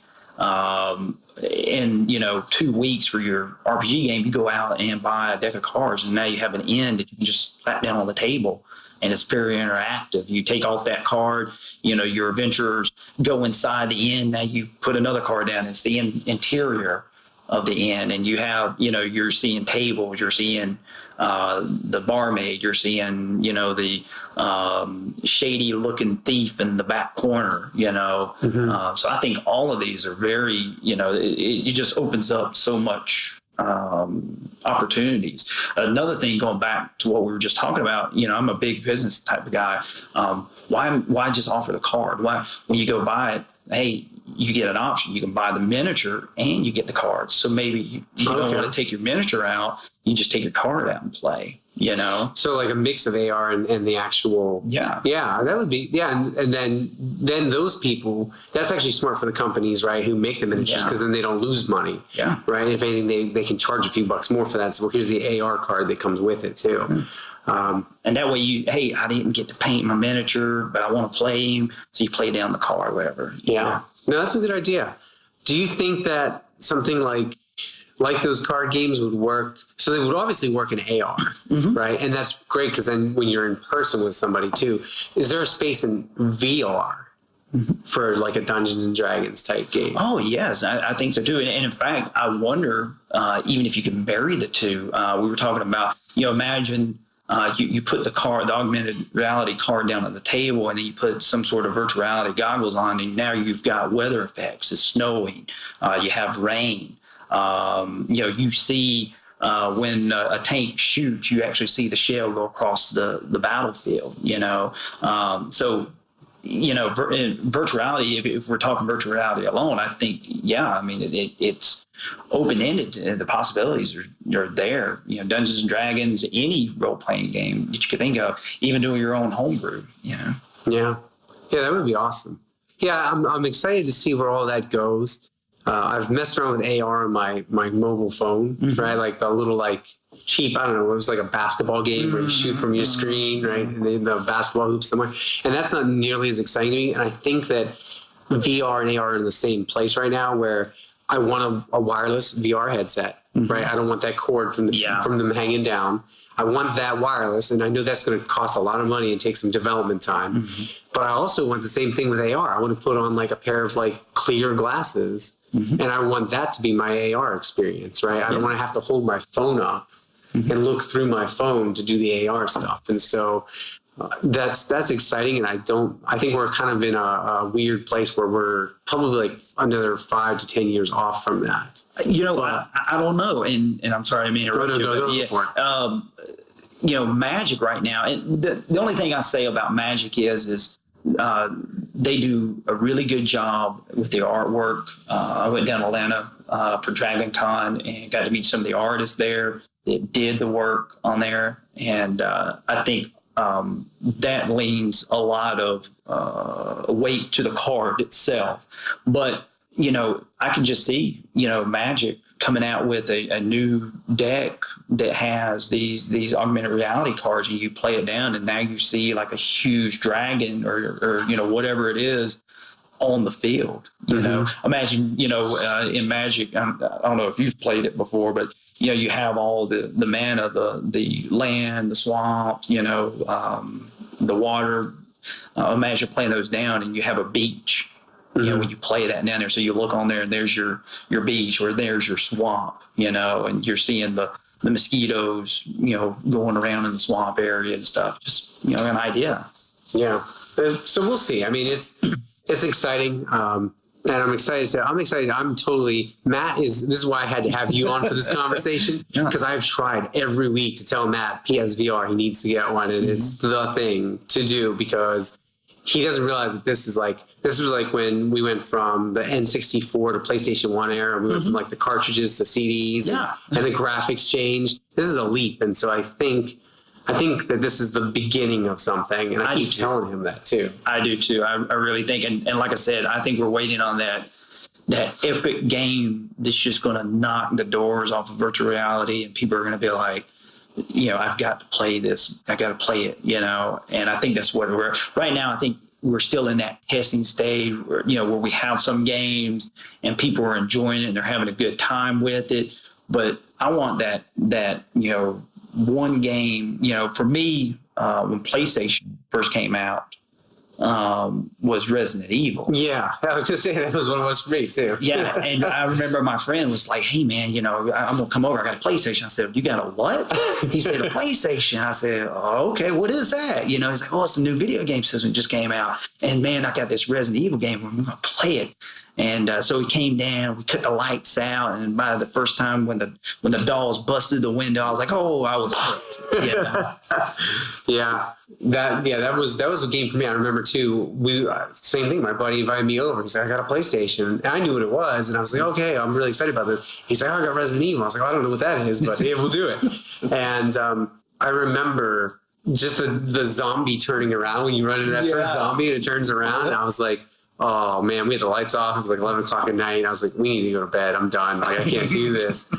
in 2 weeks for your RPG game, you go out and buy a deck of cards, and now you have an end that you can just slap down on the table. And it's very interactive. You take off that card, your adventurers go inside the inn. Now you put another card down. It's the interior of the inn. And you have, you're seeing tables, you're seeing the barmaid, you're seeing, the shady looking thief in the back corner, So I think all of these are very, it just opens up so much opportunities. Another thing, going back to what we were just talking about, I'm a big business type of guy. Why just offer the card? Why, when you go buy it, hey, you get an option. You can buy the miniature and you get the cards. So maybe you don't want to take your miniature out. You just take your card out and play, So like a mix of AR and the actual. Yeah, that would be, And then those people, that's actually smart for the companies, right, who make the miniatures, because then they don't lose money. Yeah. Right. And if anything, they can charge a few bucks more for that. So here's the AR card that comes with it too. And that way I didn't get to paint my miniature, but I want to play him. So you play down the card, whatever. Yeah. No, that's a good idea. Do you think that something like those card games would work? So they would obviously work in AR, right? And that's great because then when you're in person with somebody too, is there a space in VR for like a Dungeons and Dragons type game? Oh, yes, I think so too. And in fact, I wonder even if you can marry the two. We were talking about, imagine you put the augmented reality card down on the table, and then you put some sort of virtual reality goggles on, and now you've got weather effects. It's snowing. You have rain. You see when a tank shoots, you actually see the shell go across the battlefield. Virtual reality, if we're talking virtual reality alone, I think, it's open-ended. The possibilities are there. Dungeons and Dragons, any role-playing game that you could think of, even doing your own homebrew. Yeah, that would be awesome. Yeah, I'm excited to see where all that goes. I've messed around with AR on my mobile phone, right? Like the little cheap, I don't know, it was like a basketball game where you shoot from your screen, right? And the basketball hoops somewhere. And that's not nearly as exciting to me. And I think that VR and AR are in the same place right now, where I want a wireless VR headset, right? I don't want that cord from them hanging down. I want that wireless, and I know that's going to cost a lot of money and take some development time. But I also want the same thing with AR. I want to put on a pair of clear glasses, and I want that to be my AR experience, right? I don't want to have to hold my phone up and look through my phone to do the AR stuff. And so that's exciting. And I think we're kind of in a weird place where we're probably another 5 to 10 years off from that. I don't know. And I'm sorry, I mean, Magic right now. And the only thing I say about Magic is they do a really good job with the artwork. I went down to Atlanta for Dragon Con and got to meet some of the artists there that did the work on there. And I think that leans a lot of weight to the card itself. But, I can just see, Magic coming out with a new deck that has these augmented reality cards, and you play it down, and now you see a huge dragon or whatever it is on the field. Imagine in Magic, I don't know if you've played it before, but you have all the mana, the land, the swamp, the water. Imagine playing those down, and you have a beach. When you play that down there, so you look on there and there's your beach, or there's your swamp, and you're seeing the mosquitoes, going around in the swamp area and stuff. Just, an idea. Yeah. So we'll see. I mean, it's exciting. And I'm excited. Matt this is why I had to have you on for this conversation, because I've tried every week to tell Matt PSVR he needs to get one, and it's the thing to do, because he doesn't realize that this was when we went from the N64 to PlayStation 1 era. We went from the cartridges to CDs, and the graphics changed. This is a leap. And so I think that this is the beginning of something. And I keep telling him that too. I do too. I really think. And like I said, I think we're waiting on that epic game that's just going to knock the doors off of virtual reality. And people are going to be like, I've got to play this. I got to play it, and I think that's what we're right now. I think we're still in that testing stage where we have some games and people are enjoying it and they're having a good time with it. But I want that one game, for me, when PlayStation first came out, was Resident Evil. Yeah, I was just saying that was what it was for me too. Yeah, and I remember my friend was like, "Hey man, I'm gonna come over. I got a PlayStation." I said, "You got a what?" He said, "A PlayStation." I said, "Oh, okay, what is that?" He's like, "Oh, it's a new video game system that just came out, and man, I got this Resident Evil game. We're gonna play it." And so we came down, we cut the lights out, and by the first time when the dolls busted the window, I was like, "Oh, I was hooked." That was a game for me. I remember too. Same thing. My buddy invited me over. He's like, "I got a PlayStation," and I knew what it was, and I was like, "Okay, I'm really excited about this." He's like, "Oh, I got Resident Evil." I was like, "I don't know what that is, but yeah, we'll do it." And I remember just the zombie turning around when you run into that first zombie and it turns around, and I was like, oh man, we had the lights off. It was 11 o'clock at night. I was like, we need to go to bed. I'm done. I can't do this.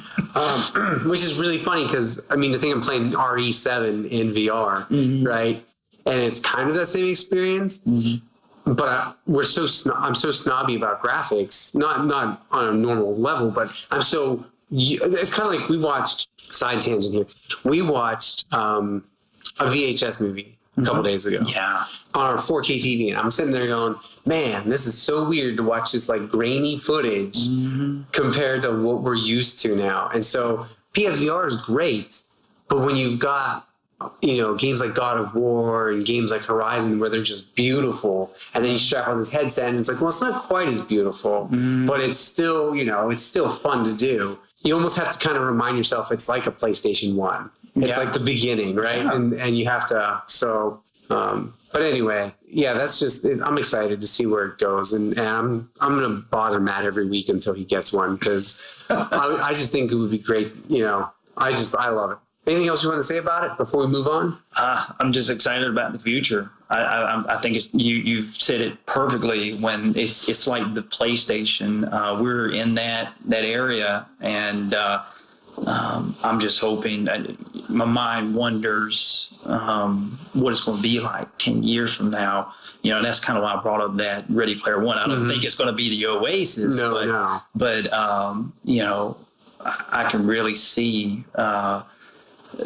Which is really funny because, the thing, I'm playing RE7 in VR, right? And it's kind of that same experience. But I'm so snobby about graphics, not on a normal level, but it's kind of like we watched, side tangent here, we watched a VHS movie a couple days ago. Yeah. On our 4K TV. And I'm sitting there going, man, this is so weird to watch this grainy footage compared to what we're used to now. And so PSVR is great, but when you've got games like God of War and games like Horizon where they're just beautiful. And then you strap on this headset and it's like, well, it's not quite as beautiful, but it's still, it's still fun to do. You almost have to kind of remind yourself it's like a PlayStation 1. It's like the beginning, right? Yeah. And you have to, but anyway, yeah, that's just, I'm excited to see where it goes. And I'm going to bother Matt every week until he gets one because I just think it would be great. I love it. Anything else you want to say about it before we move on? I'm just excited about the future. I think you've said it perfectly when it's like the PlayStation. We're in that area, and I'm just hoping. My mind wonders what it's going to be like 10 years from now. That's kind of why I brought up that Ready Player One. I don't think it's going to be the Oasis, but I can really see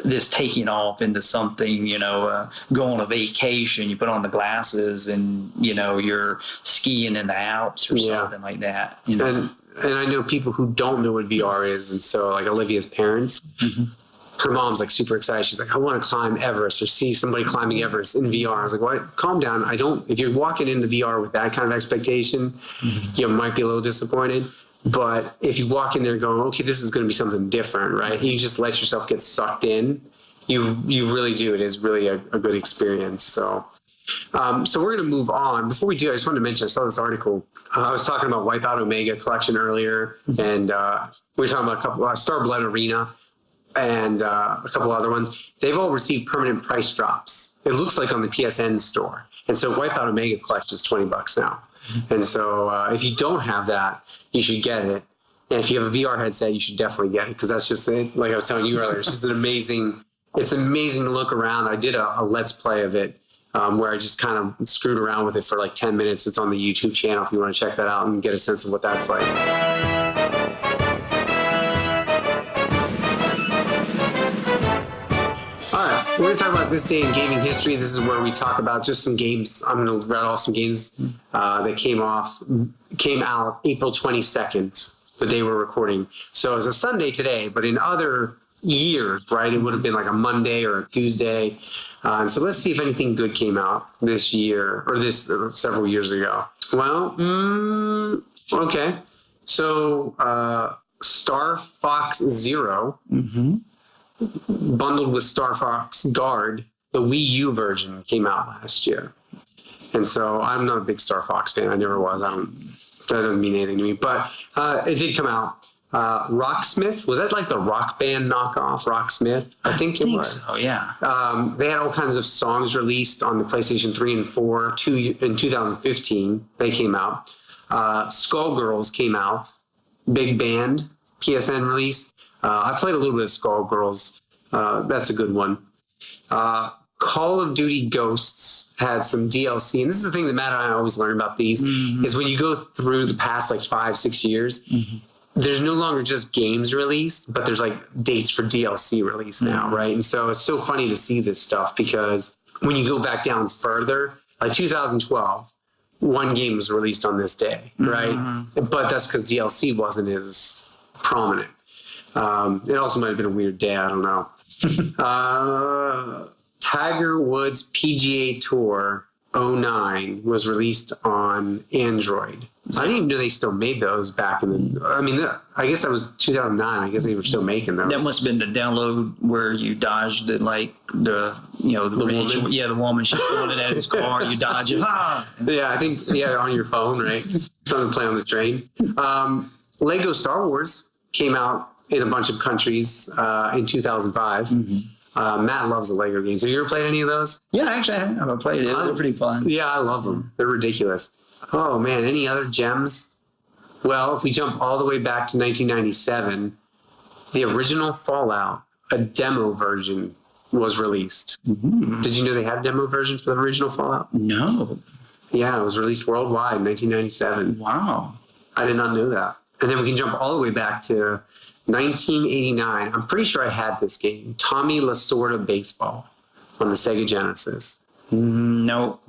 this taking off into something, go on a vacation, you put on the glasses and, you're skiing in the Alps or something like that. And I know people who don't know what VR is. And so like Olivia's parents, her mom's like super excited. She's like, I want to climb Everest or see somebody climbing Everest in VR. I was like, what? Calm down. If you're walking into VR with that kind of expectation, you might be a little disappointed. But if you walk in there going, okay, this is going to be something different, right? You just let yourself get sucked in. You really do. It is really a good experience. So we're going to move on. Before we do, I just wanted to mention, I saw this article. I was talking about Wipeout Omega Collection earlier, and we were talking about a couple, Starblood Arena, and a couple other ones. They've all received permanent price drops. It looks like on the PSN store. And so Wipeout Omega Collection is $20 now. And so if you don't have that, you should get it. And if you have a VR headset, you should definitely get it because that's just it. Like I was telling you earlier, it's just amazing to look around. I did a Let's Play of it where I just kind of screwed around with it for like 10 minutes. It's on the YouTube channel if you want to check that out and get a sense of what that's like. We're going to talk about this day in gaming history. This is where we talk about just some games. I'm going to read off some games that came out April 22nd, the day we're recording. So it's a Sunday today, but in other years, right, it would have been like a Monday or a Tuesday. And so let's see if anything good came out this year or several years ago. Well, okay. So Star Fox Zero. Bundled with Star Fox Guard, the Wii U version came out last year. And so I'm not a big Star Fox fan. I never was. That doesn't mean anything to me. But it did come out. Rocksmith, was that like the Rock Band knockoff, Rocksmith? I think it was. So, yeah. They had all kinds of songs released on the PlayStation 3 and 4 in 2015. They came out. Skullgirls came out. Big Band, PSN release. I played a little bit of Skullgirls. That's a good one. Call of Duty Ghosts had some DLC. And this is the thing that Matt and I always learn about these, is when you go through the past like 5-6 years, there's no longer just games released, but there's like dates for DLC release now, right? And so it's so funny to see this stuff because when you go back down further, like 2012, one game was released on this day, right? But that's because DLC wasn't as prominent. It also might have been a weird day. I don't know. Tiger Woods PGA Tour 09 was released on Android. I didn't even know they still made those back in the... I guess that was 2009. I guess they were still making those. That must have been the download where you dodged it, like the woman. Yeah, the woman. She pulled it out of his car. You dodge it. Yeah, I think, on your phone, right? Something to play on the train. Lego Star Wars came out in a bunch of countries in 2005. Matt loves the Lego games. Have you ever played any of those? Yeah, actually, I have. I played it. They're pretty fun. Yeah, I love them. They're ridiculous. Oh, man. Any other gems? Well, if we jump all the way back to 1997, the original Fallout, a demo version, was released. Did you know they had a demo version for the original Fallout? No. Yeah, it was released worldwide in 1997. Wow. I did not know that. And then we can jump all the way back to 1989. I'm pretty sure I had this game, Tommy Lasorda Baseball, on the Sega Genesis. No.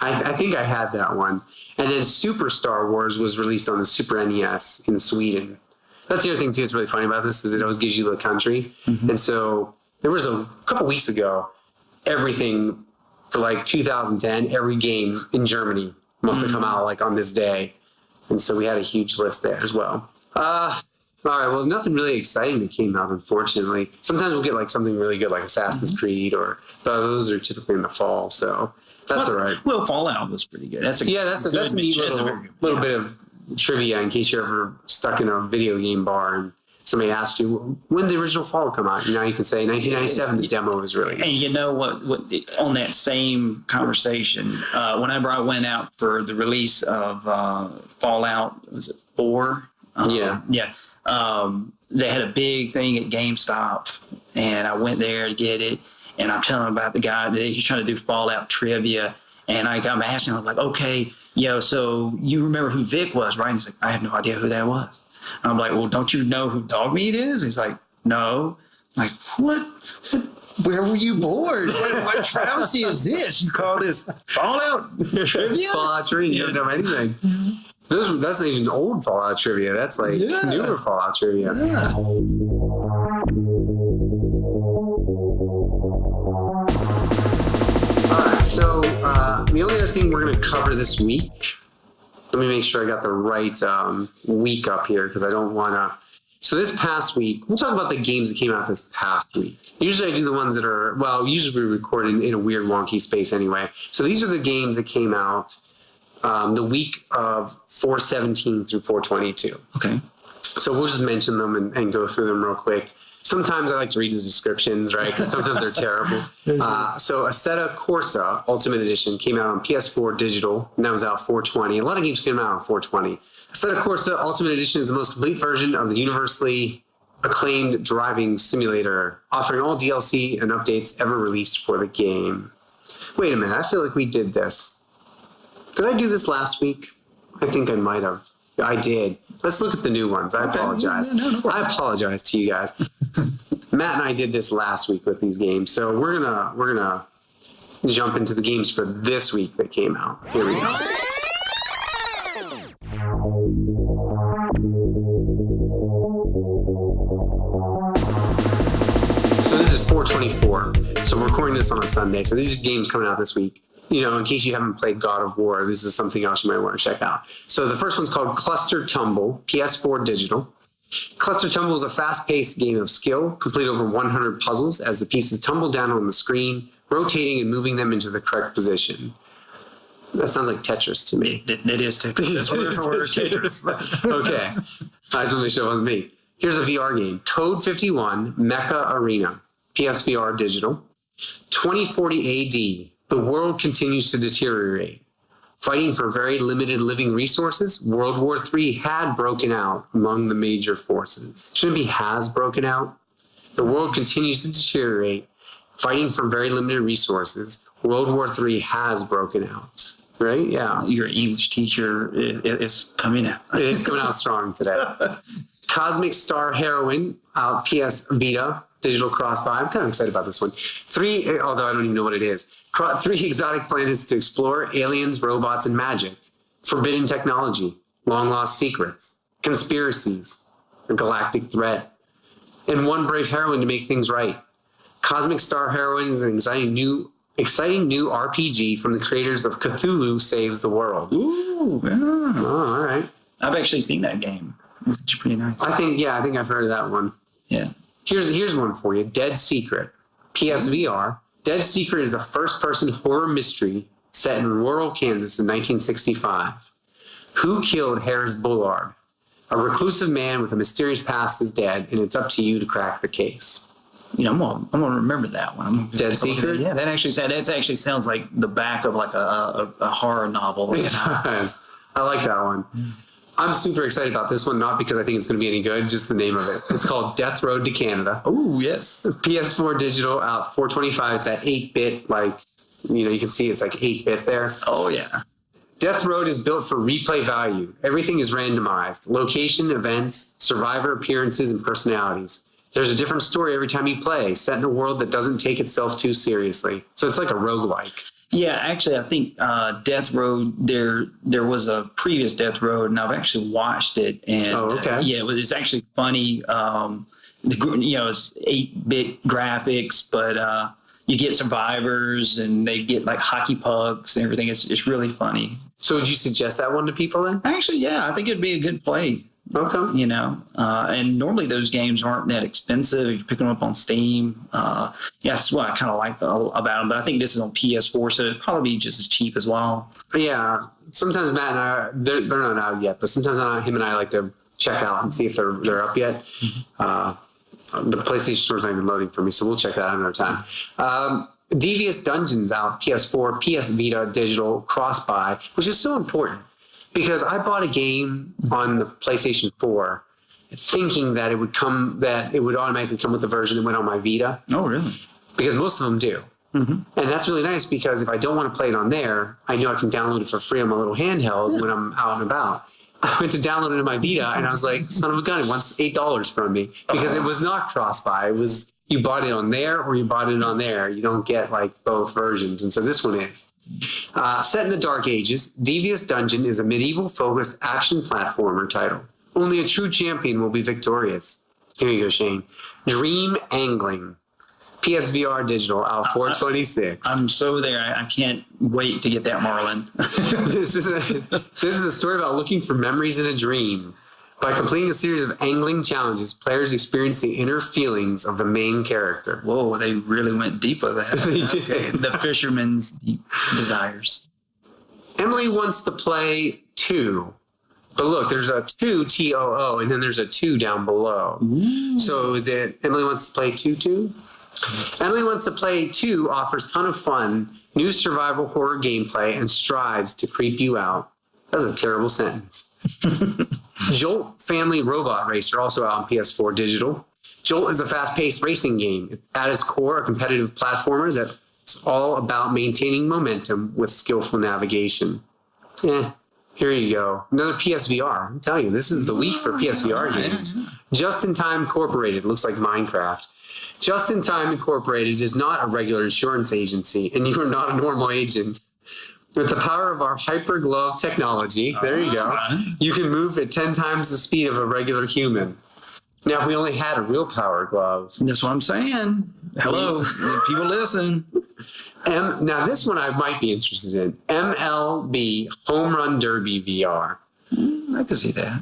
I think I had that one. And then Super Star Wars was released on the Super NES in Sweden. That's the other thing too that's really funny about this is it always gives you the country. And so there was a couple weeks ago, everything for like 2010, every game in Germany must have come out like on this day. And so we had a huge list there as well. All right, well, nothing really exciting that came out, unfortunately. Sometimes we'll get like something really good, like Assassin's Creed, but those are typically in the fall, so that's all right. Well, Fallout was pretty good. That's a neat little bit of trivia in case you're ever stuck in a video game bar and somebody asks you, when did the original Fallout come out? You can say 1997, the demo was released. And you know what on that same conversation, whenever I went out for the release of Fallout, was it 4? They had a big thing at GameStop, and I went there to get it, and I'm telling him about the guy that he's trying to do Fallout trivia, and I'm asking him, I was like, okay, so you remember who Vic was, right? And he's like, I have no idea who that was. And I'm like, well, don't you know who Dogmeat is? He's like, no. I'm like, what? Where were you born? What travesty is this? You call this Fallout trivia? Fallout trivia, you don't know anything. That's not even old Fallout trivia. That's like newer Fallout trivia. Yeah. All right, so the only other thing we're going to cover this week, let me make sure I got the right week up here because I don't want to. So this past week, we'll talk about the games that came out this past week. Usually I do the ones that are, usually we record in a weird wonky space anyway. So these are the games that came out the week of 4/17 through 4/22. Okay. So we'll just mention them and go through them real quick. Sometimes I like to read the descriptions, right? Because sometimes they're terrible. So Assetto Corsa Ultimate Edition came out on PS4 digital, and that was out 4/20. A lot of games came out on 4/20. Assetto Corsa Ultimate Edition is the most complete version of the universally acclaimed driving simulator, offering all DLC and updates ever released for the game. Wait a minute, I feel like we did this. Did I do this last week? I think I might have. I did. Let's look at the new ones. I apologize. No I apologize to you guys. Matt and I did this last week with these games. So we're gonna jump into the games for this week that came out. Here we go. So this is 4/24. So we're recording this on a Sunday. So these are games coming out this week. In case you haven't played God of War, this is something else you might want to check out. So the first one's called Cluster Tumble, PS4 digital. Cluster Tumble is a fast-paced game of skill, complete over 100 puzzles as the pieces tumble down on the screen, rotating and moving them into the correct position. That sounds like Tetris to me. It is Tetris. That's what Tetris. Okay. I just want to make sure it wasn't me. Here's a VR game. Code 51, Mecha Arena, PSVR digital. 2040 AD. The world continues to deteriorate. Fighting for very limited living resources, World War III had broken out among the major forces. Shouldn't it be has broken out? The world continues to deteriorate. Fighting for very limited resources, World War III has broken out. Right? Yeah. Your English teacher is coming out. It's coming out strong today. Cosmic Star Heroine, out PS Vita, digital cross-buy. I'm kind of excited about this one. Although I don't even know what it is. 3 exotic planets to explore, aliens, robots, and magic. Forbidden technology, long-lost secrets, conspiracies, a galactic threat, and one brave heroine to make things right. Cosmic Star Heroine is an exciting new RPG from the creators of Cthulhu Saves the World. Ooh, yeah. Oh, all right. I've actually seen that game. It's pretty nice. I think I've heard of that one. Yeah. Here's one for you. Dead Secret, PSVR. Dead Secret is a first-person horror mystery set in rural Kansas in 1965. Who killed Harris Bullard? A reclusive man with a mysterious past is dead, and it's up to you to crack the case. I'm gonna remember that one. Dead Secret? Yeah, that actually sounds like the back of like a horror novel. It does. I like that one. I'm super excited about this one, not because I think it's going to be any good, just the name of it. It's called Death Road to Canada. Oh, yes. PS4 digital out 425. It's that 8-bit, you can see it's like 8-bit there. Oh, yeah. Death Road is built for replay value. Everything is randomized. Location, events, survivor appearances, and personalities. There's a different story every time you play, set in a world that doesn't take itself too seriously. So it's like a roguelike. Yeah, actually, I think Death Road, there was a previous Death Road, and I've actually watched it. And okay. it's actually funny. it's 8-bit graphics, but you get survivors and they get like hockey pucks and everything. It's really funny. So would you suggest that one to people then? Actually, yeah, I think it'd be a good play. Okay. And normally those games aren't that expensive. You pick them up on Steam. That's what I kind of like about them. But I think this is on PS4, so it'd probably be just as cheap as well. Yeah. Sometimes Matt and I, they're not out yet, but sometimes him and I like to check out and see if they're up yet. The PlayStation Store's not even loading for me, so we'll check that out another time. Devious Dungeons out, PS4, PS Vita, digital, cross-buy, which is so important because I bought a game on the PlayStation 4 thinking that it would automatically come with the version that went on my Vita. Oh, really? Because most of them do. Mm-hmm. And that's really nice because if I don't want to play it on there, I know I can download it for free on my little handheld when I'm out and about. I went to download it on my Vita and I was like, son of a gun, it wants $8 from me because it was not cross-buy. It was, you bought it on there or you bought it on there. You don't get like both versions. And so this one is. Set in the Dark Ages, Devious Dungeon is a medieval-focused action platformer title. Only a true champion will be victorious. Here you go, Shane. Dream Angling. PSVR digital out 4/26. I'm so there. I can't wait to get that, Marlon. This is a story about looking for memories in a dream. By completing a series of angling challenges, players experience the inner feelings of the main character. Whoa, they really went deep with that. They did. The fisherman's deep desires. Emily wants to play 2. But look, there's a 2, T-O-O, and then there's a 2 down below. Ooh. So is it Emily wants to play 2? Emily Wants to Play 2 offers ton of fun, new survival horror gameplay, and strives to creep you out. That's a terrible sentence. Jolt Family Robot Racer, also out on PS4 digital. Jolt is a fast-paced racing game. It's at its core, a competitive platformer that's all about maintaining momentum with skillful navigation. Here you go. Another PSVR. I'm telling you, this is the week for PSVR games. Just in Time Incorporated. Looks like Minecraft. Just in Time Incorporated is not a regular insurance agency, and you are not a normal agent. With the power of our hyper glove technology, there you go, you can move at 10 times the speed of a regular human. Now, if we only had a real power glove. That's what I'm saying. Hello, people listen. Now, this one I might be interested in. MLB Home Run Derby VR. I can see that.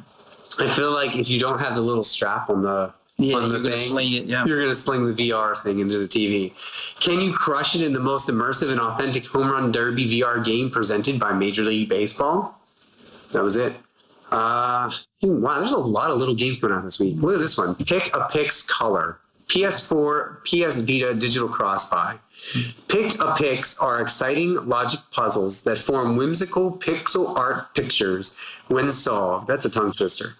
I feel like if you don't have the little strap on the thing, sling it, yeah. You're going to sling the VR thing into the TV. Can you crush it in the most immersive and authentic Home Run Derby VR game presented by Major League Baseball? That was it. Wow, there's a lot of little games going on this week. Look at this one. Pick a Pix Color. PS4, PS Vita digital cross-buy. Pick a Pix are exciting logic puzzles that form whimsical pixel art pictures when solved. That's a tongue twister.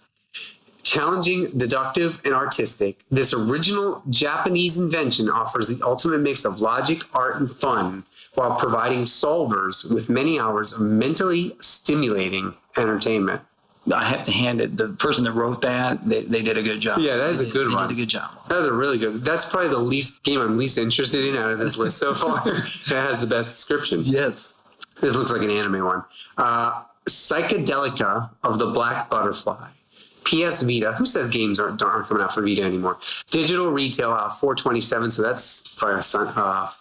Challenging, deductive, and artistic, this original Japanese invention offers the ultimate mix of logic, art, and fun while providing solvers with many hours of mentally stimulating entertainment. I have to hand it. The person that wrote that, they did a good job. Yeah, that is a good one. They did a good job. That's a really good. That's probably the game I'm least interested in out of this list so far. That has the best description. Yes. This looks like an anime one. Psychedelica of the Black Butterfly. PS Vita. Who says games aren't coming out for Vita anymore? Digital retail out 4/27, so that's probably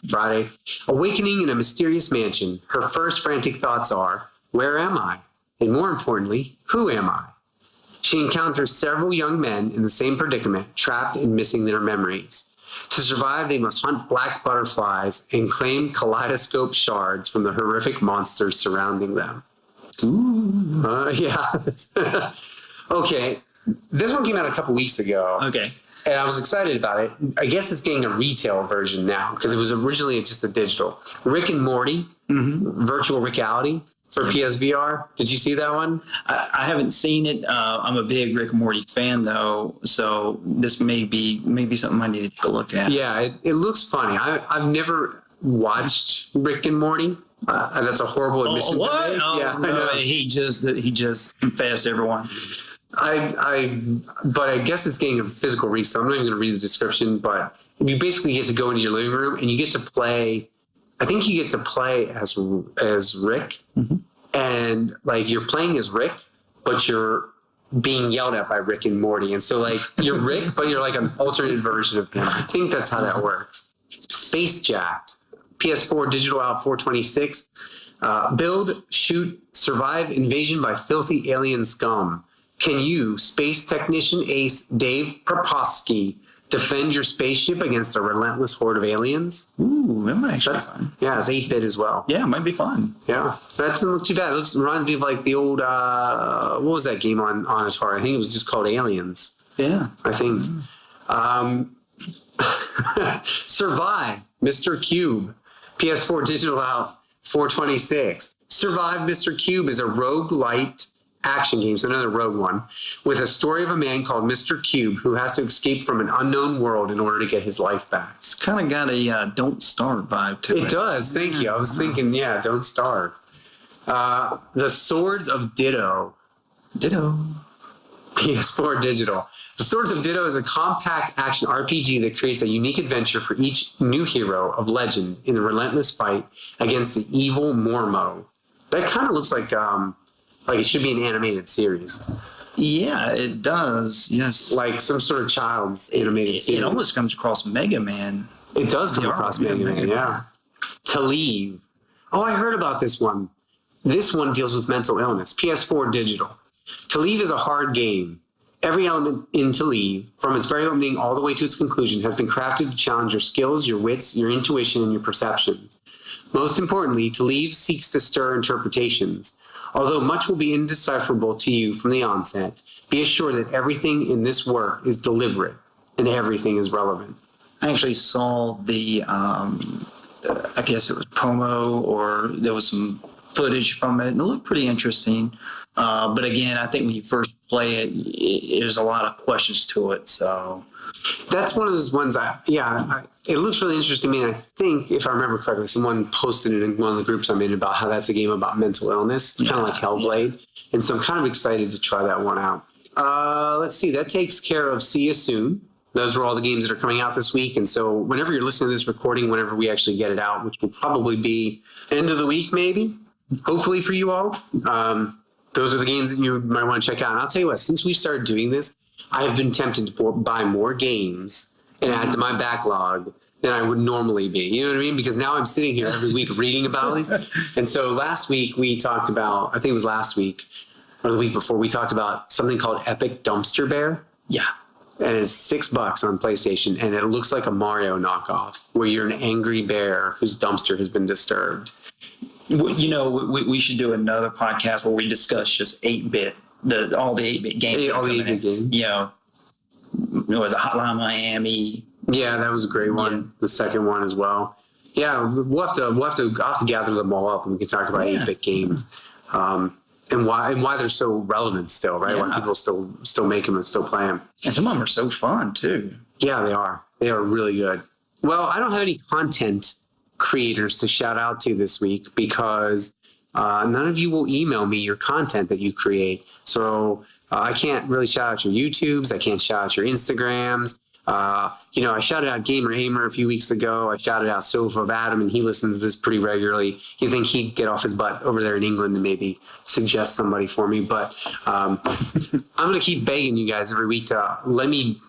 Friday. Awakening in a mysterious mansion. Her first frantic thoughts are, where am I? And more importantly, who am I? She encounters several young men in the same predicament, trapped and missing their memories. To survive, they must hunt black butterflies and claim kaleidoscope shards from the horrific monsters surrounding them. Ooh. Yeah. Okay. This one came out a couple weeks ago. Okay. And I was excited about it. I guess it's getting a retail version now because it was originally just a digital. Rick and Morty, virtual reality for PSVR. Did you see that one? I haven't seen it. I'm a big Rick and Morty fan, though, so this may be something I need to take a look at. Yeah, it looks funny. I've never watched Rick and Morty. That's a horrible admission. What? To me. Oh, yeah, no, I know. he just confessed, everyone. But I guess it's getting a physical read, so I'm not even going to read the description. But you basically get to go into your living room and you get to play. I think you get to play as Rick, and like you're playing as Rick, but you're being yelled at by Rick and Morty. And so like you're Rick, but you're like an alternate version of him. I think that's how that works. Space Jacked, PS4 digital out 426. Build, shoot, survive invasion by filthy alien scum. Can you, space technician ace Dave Proposky, defend your spaceship against a relentless horde of aliens? Ooh, that might actually be fun. Yeah, it's 8-bit as well. Yeah, it might be fun. Yeah, that doesn't look too bad. It reminds me of like the old, what was that game on Atari? I think it was just called Aliens. Yeah. I think. Survive, Mr. Cube. PS4 digital out 426. Survive, Mr. Cube is a roguelite action game, so another rogue one, with a story of a man called Mr. Cube who has to escape from an unknown world in order to get his life back. It's kind of got a Don't Starve vibe to it. It does, thank you. I was thinking, yeah, Don't Starve. The Swords of Ditto. Ditto. PS4 digital. The Swords of Ditto is a compact action RPG that creates a unique adventure for each new hero of legend in a relentless fight against the evil Mormo. That kind of looks like it should be an animated series. Yeah, it does. Yes. Like some sort of child's animated series. It almost comes across Mega Man. It does come across Mega Man, yeah. To Leave. Oh, I heard about this one. This one deals with mental illness. PS4 digital. To Leave is a hard game. Every element in To Leave, from its very opening all the way to its conclusion, has been crafted to challenge your skills, your wits, your intuition, and your perceptions. Most importantly, To Leave seeks to stir interpretations. Although much will be indecipherable to you from the onset, be assured that everything in this work is deliberate and everything is relevant. I actually saw I guess it was promo, or there was some footage from it, and it looked pretty interesting. But again, I think when you first play it, there's a lot of questions to it. So that's one of those ones. It looks really interesting to me. And I think, if I remember correctly, someone posted it in one of the groups I'm in about how that's a game about mental illness. It's kind of like Hellblade. And so I'm kind of excited to try that one out. Let's see. That takes care of See You Soon. Those are all the games that are coming out this week. And so whenever you're listening to this recording, whenever we actually get it out, which will probably be end of the week, maybe, hopefully for you all. Those are the games that you might want to check out. And I'll tell you what, since we've started doing this, I have been tempted to buy more games and add to my backlog than I would normally be. You know what I mean? Because now I'm sitting here every week reading about these. And so last week we talked about, I think it was last week or the week before, we talked about something called Epic Dumpster Bear. Yeah. And it's $6 on PlayStation, and it looks like a Mario knockoff where you're an angry bear whose dumpster has been disturbed. You know, we should do another podcast where we discuss just 8-bit, all the 8-bit games. All the 8-bit games. You know, it was a Hotline Miami. Yeah, that was a great one. Yeah. The second one as well. Yeah, I'll have to gather them all up, and we can talk about 8-bit games, and why they're so relevant still, right? Yeah. Why people still make them and still play them. And some of them are so fun too. Yeah, they are. They are really good. Well, I don't have any content creators to shout out to this week because none of you will email me your content that you create. So I can't really shout out your YouTubes. I can't shout out your Instagrams. I shouted out Gamer Hamer a few weeks ago. I shouted out Sofa of Adam, and he listens to this pretty regularly. You think he'd get off his butt over there in England and maybe suggest somebody for me. But I'm going to keep begging you guys every week to let me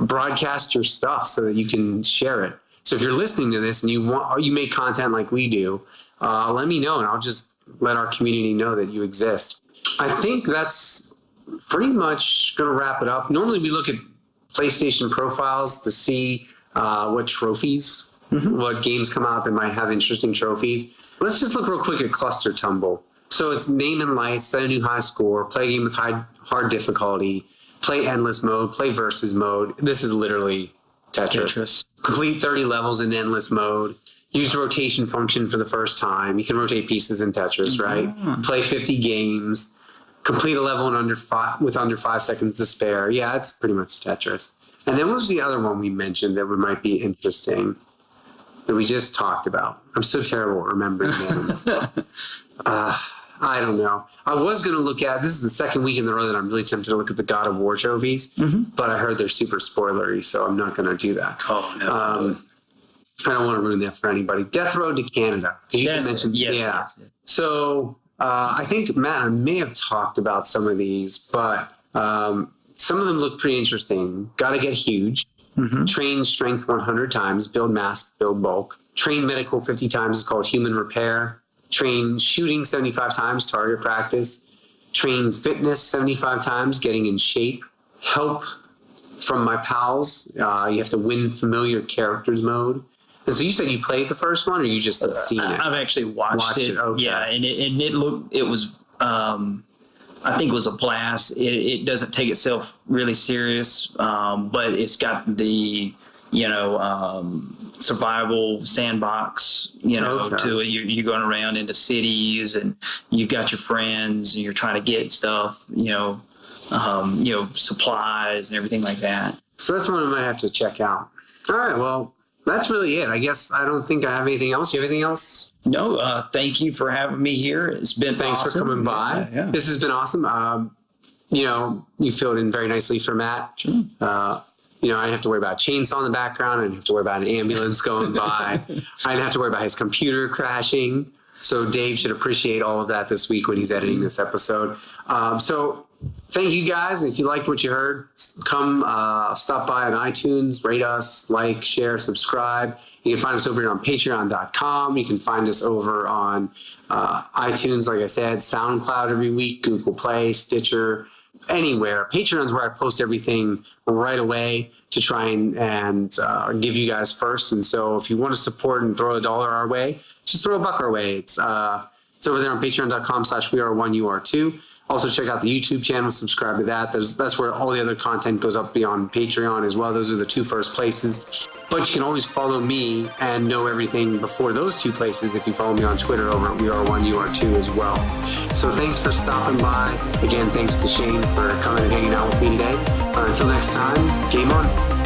broadcast your stuff so that you can share it. So if you're listening to this and you make content like we do, let me know, and I'll just let our community know that you exist. I think that's pretty much going to wrap it up. Normally we look at PlayStation profiles to see what trophies, what games come out that might have interesting trophies. Let's just look real quick at Cluster Tumble. So it's name and lights, set a new high score, play a game with hard difficulty, play endless mode, play versus mode. This is literally Tetris. Complete 30 levels in endless mode. Use the rotation function for the first time. You can rotate pieces in Tetris, right? Play 50 games. Complete a level in under 5 seconds to spare. Yeah, it's pretty much Tetris. And then what was the other one we mentioned that might be interesting that we just talked about? I'm so terrible at remembering names. I don't know. I was going to look at, this is the second week in a row that I'm really tempted to look at the God of War trophies, but I heard they're super spoilery, so I'm not going to do that. Oh, no. I don't want to ruin that for anybody. Death Road to Canada. Because you mentioned, yes. So I think, Matt, I may have talked about some of these, but Some of them look pretty interesting. Got to get huge. Train strength 100 times. Build mass, build bulk. Train medical 50 times is called human repair. Train shooting 75 times, target practice. Train fitness 75 times, getting in shape. Help from my pals. You have to win familiar characters mode. And so you said you played the first one, or you just seen it? I've actually watched it. Okay. Yeah, and it was I think it was a blast. It doesn't take itself really serious, but it's got the survival sandbox, to it. You're going around into cities, and you've got your friends, and you're trying to get stuff, supplies and everything like that. So that's one I might have to check out. All right, well, that's really it. I guess I don't think I have anything else. You have anything else? No, thank you for having me here. It's been Thanks awesome. for coming by. Yeah. This has been awesome. You filled in very nicely for Matt. Sure. I didn't have to worry about a chainsaw in the background. I didn't have to worry about an ambulance going by. I didn't have to worry about his computer crashing. So Dave should appreciate all of that this week when he's editing this episode. So thank you guys. If you liked what you heard, come stop by on iTunes, rate us, like, share, subscribe. You can find us over here on patreon.com. You can find us over on iTunes, like I said, SoundCloud every week, Google Play, Stitcher, anywhere. Patreon's where I post everything right away to try and give you guys first. And so if you want to support and throw $1 our way, just throw $1 our way. It's over there on patreon.com/weare1ur2. Also check out the YouTube channel, subscribe to that. That's where all the other content goes up beyond Patreon as well. Those are the two first places. But you can always follow me and know everything before those two places if you follow me on Twitter over at weare1ur2 as well. So thanks for stopping by. Again, thanks to Shane for coming and hanging out with me today. Until next time, game on.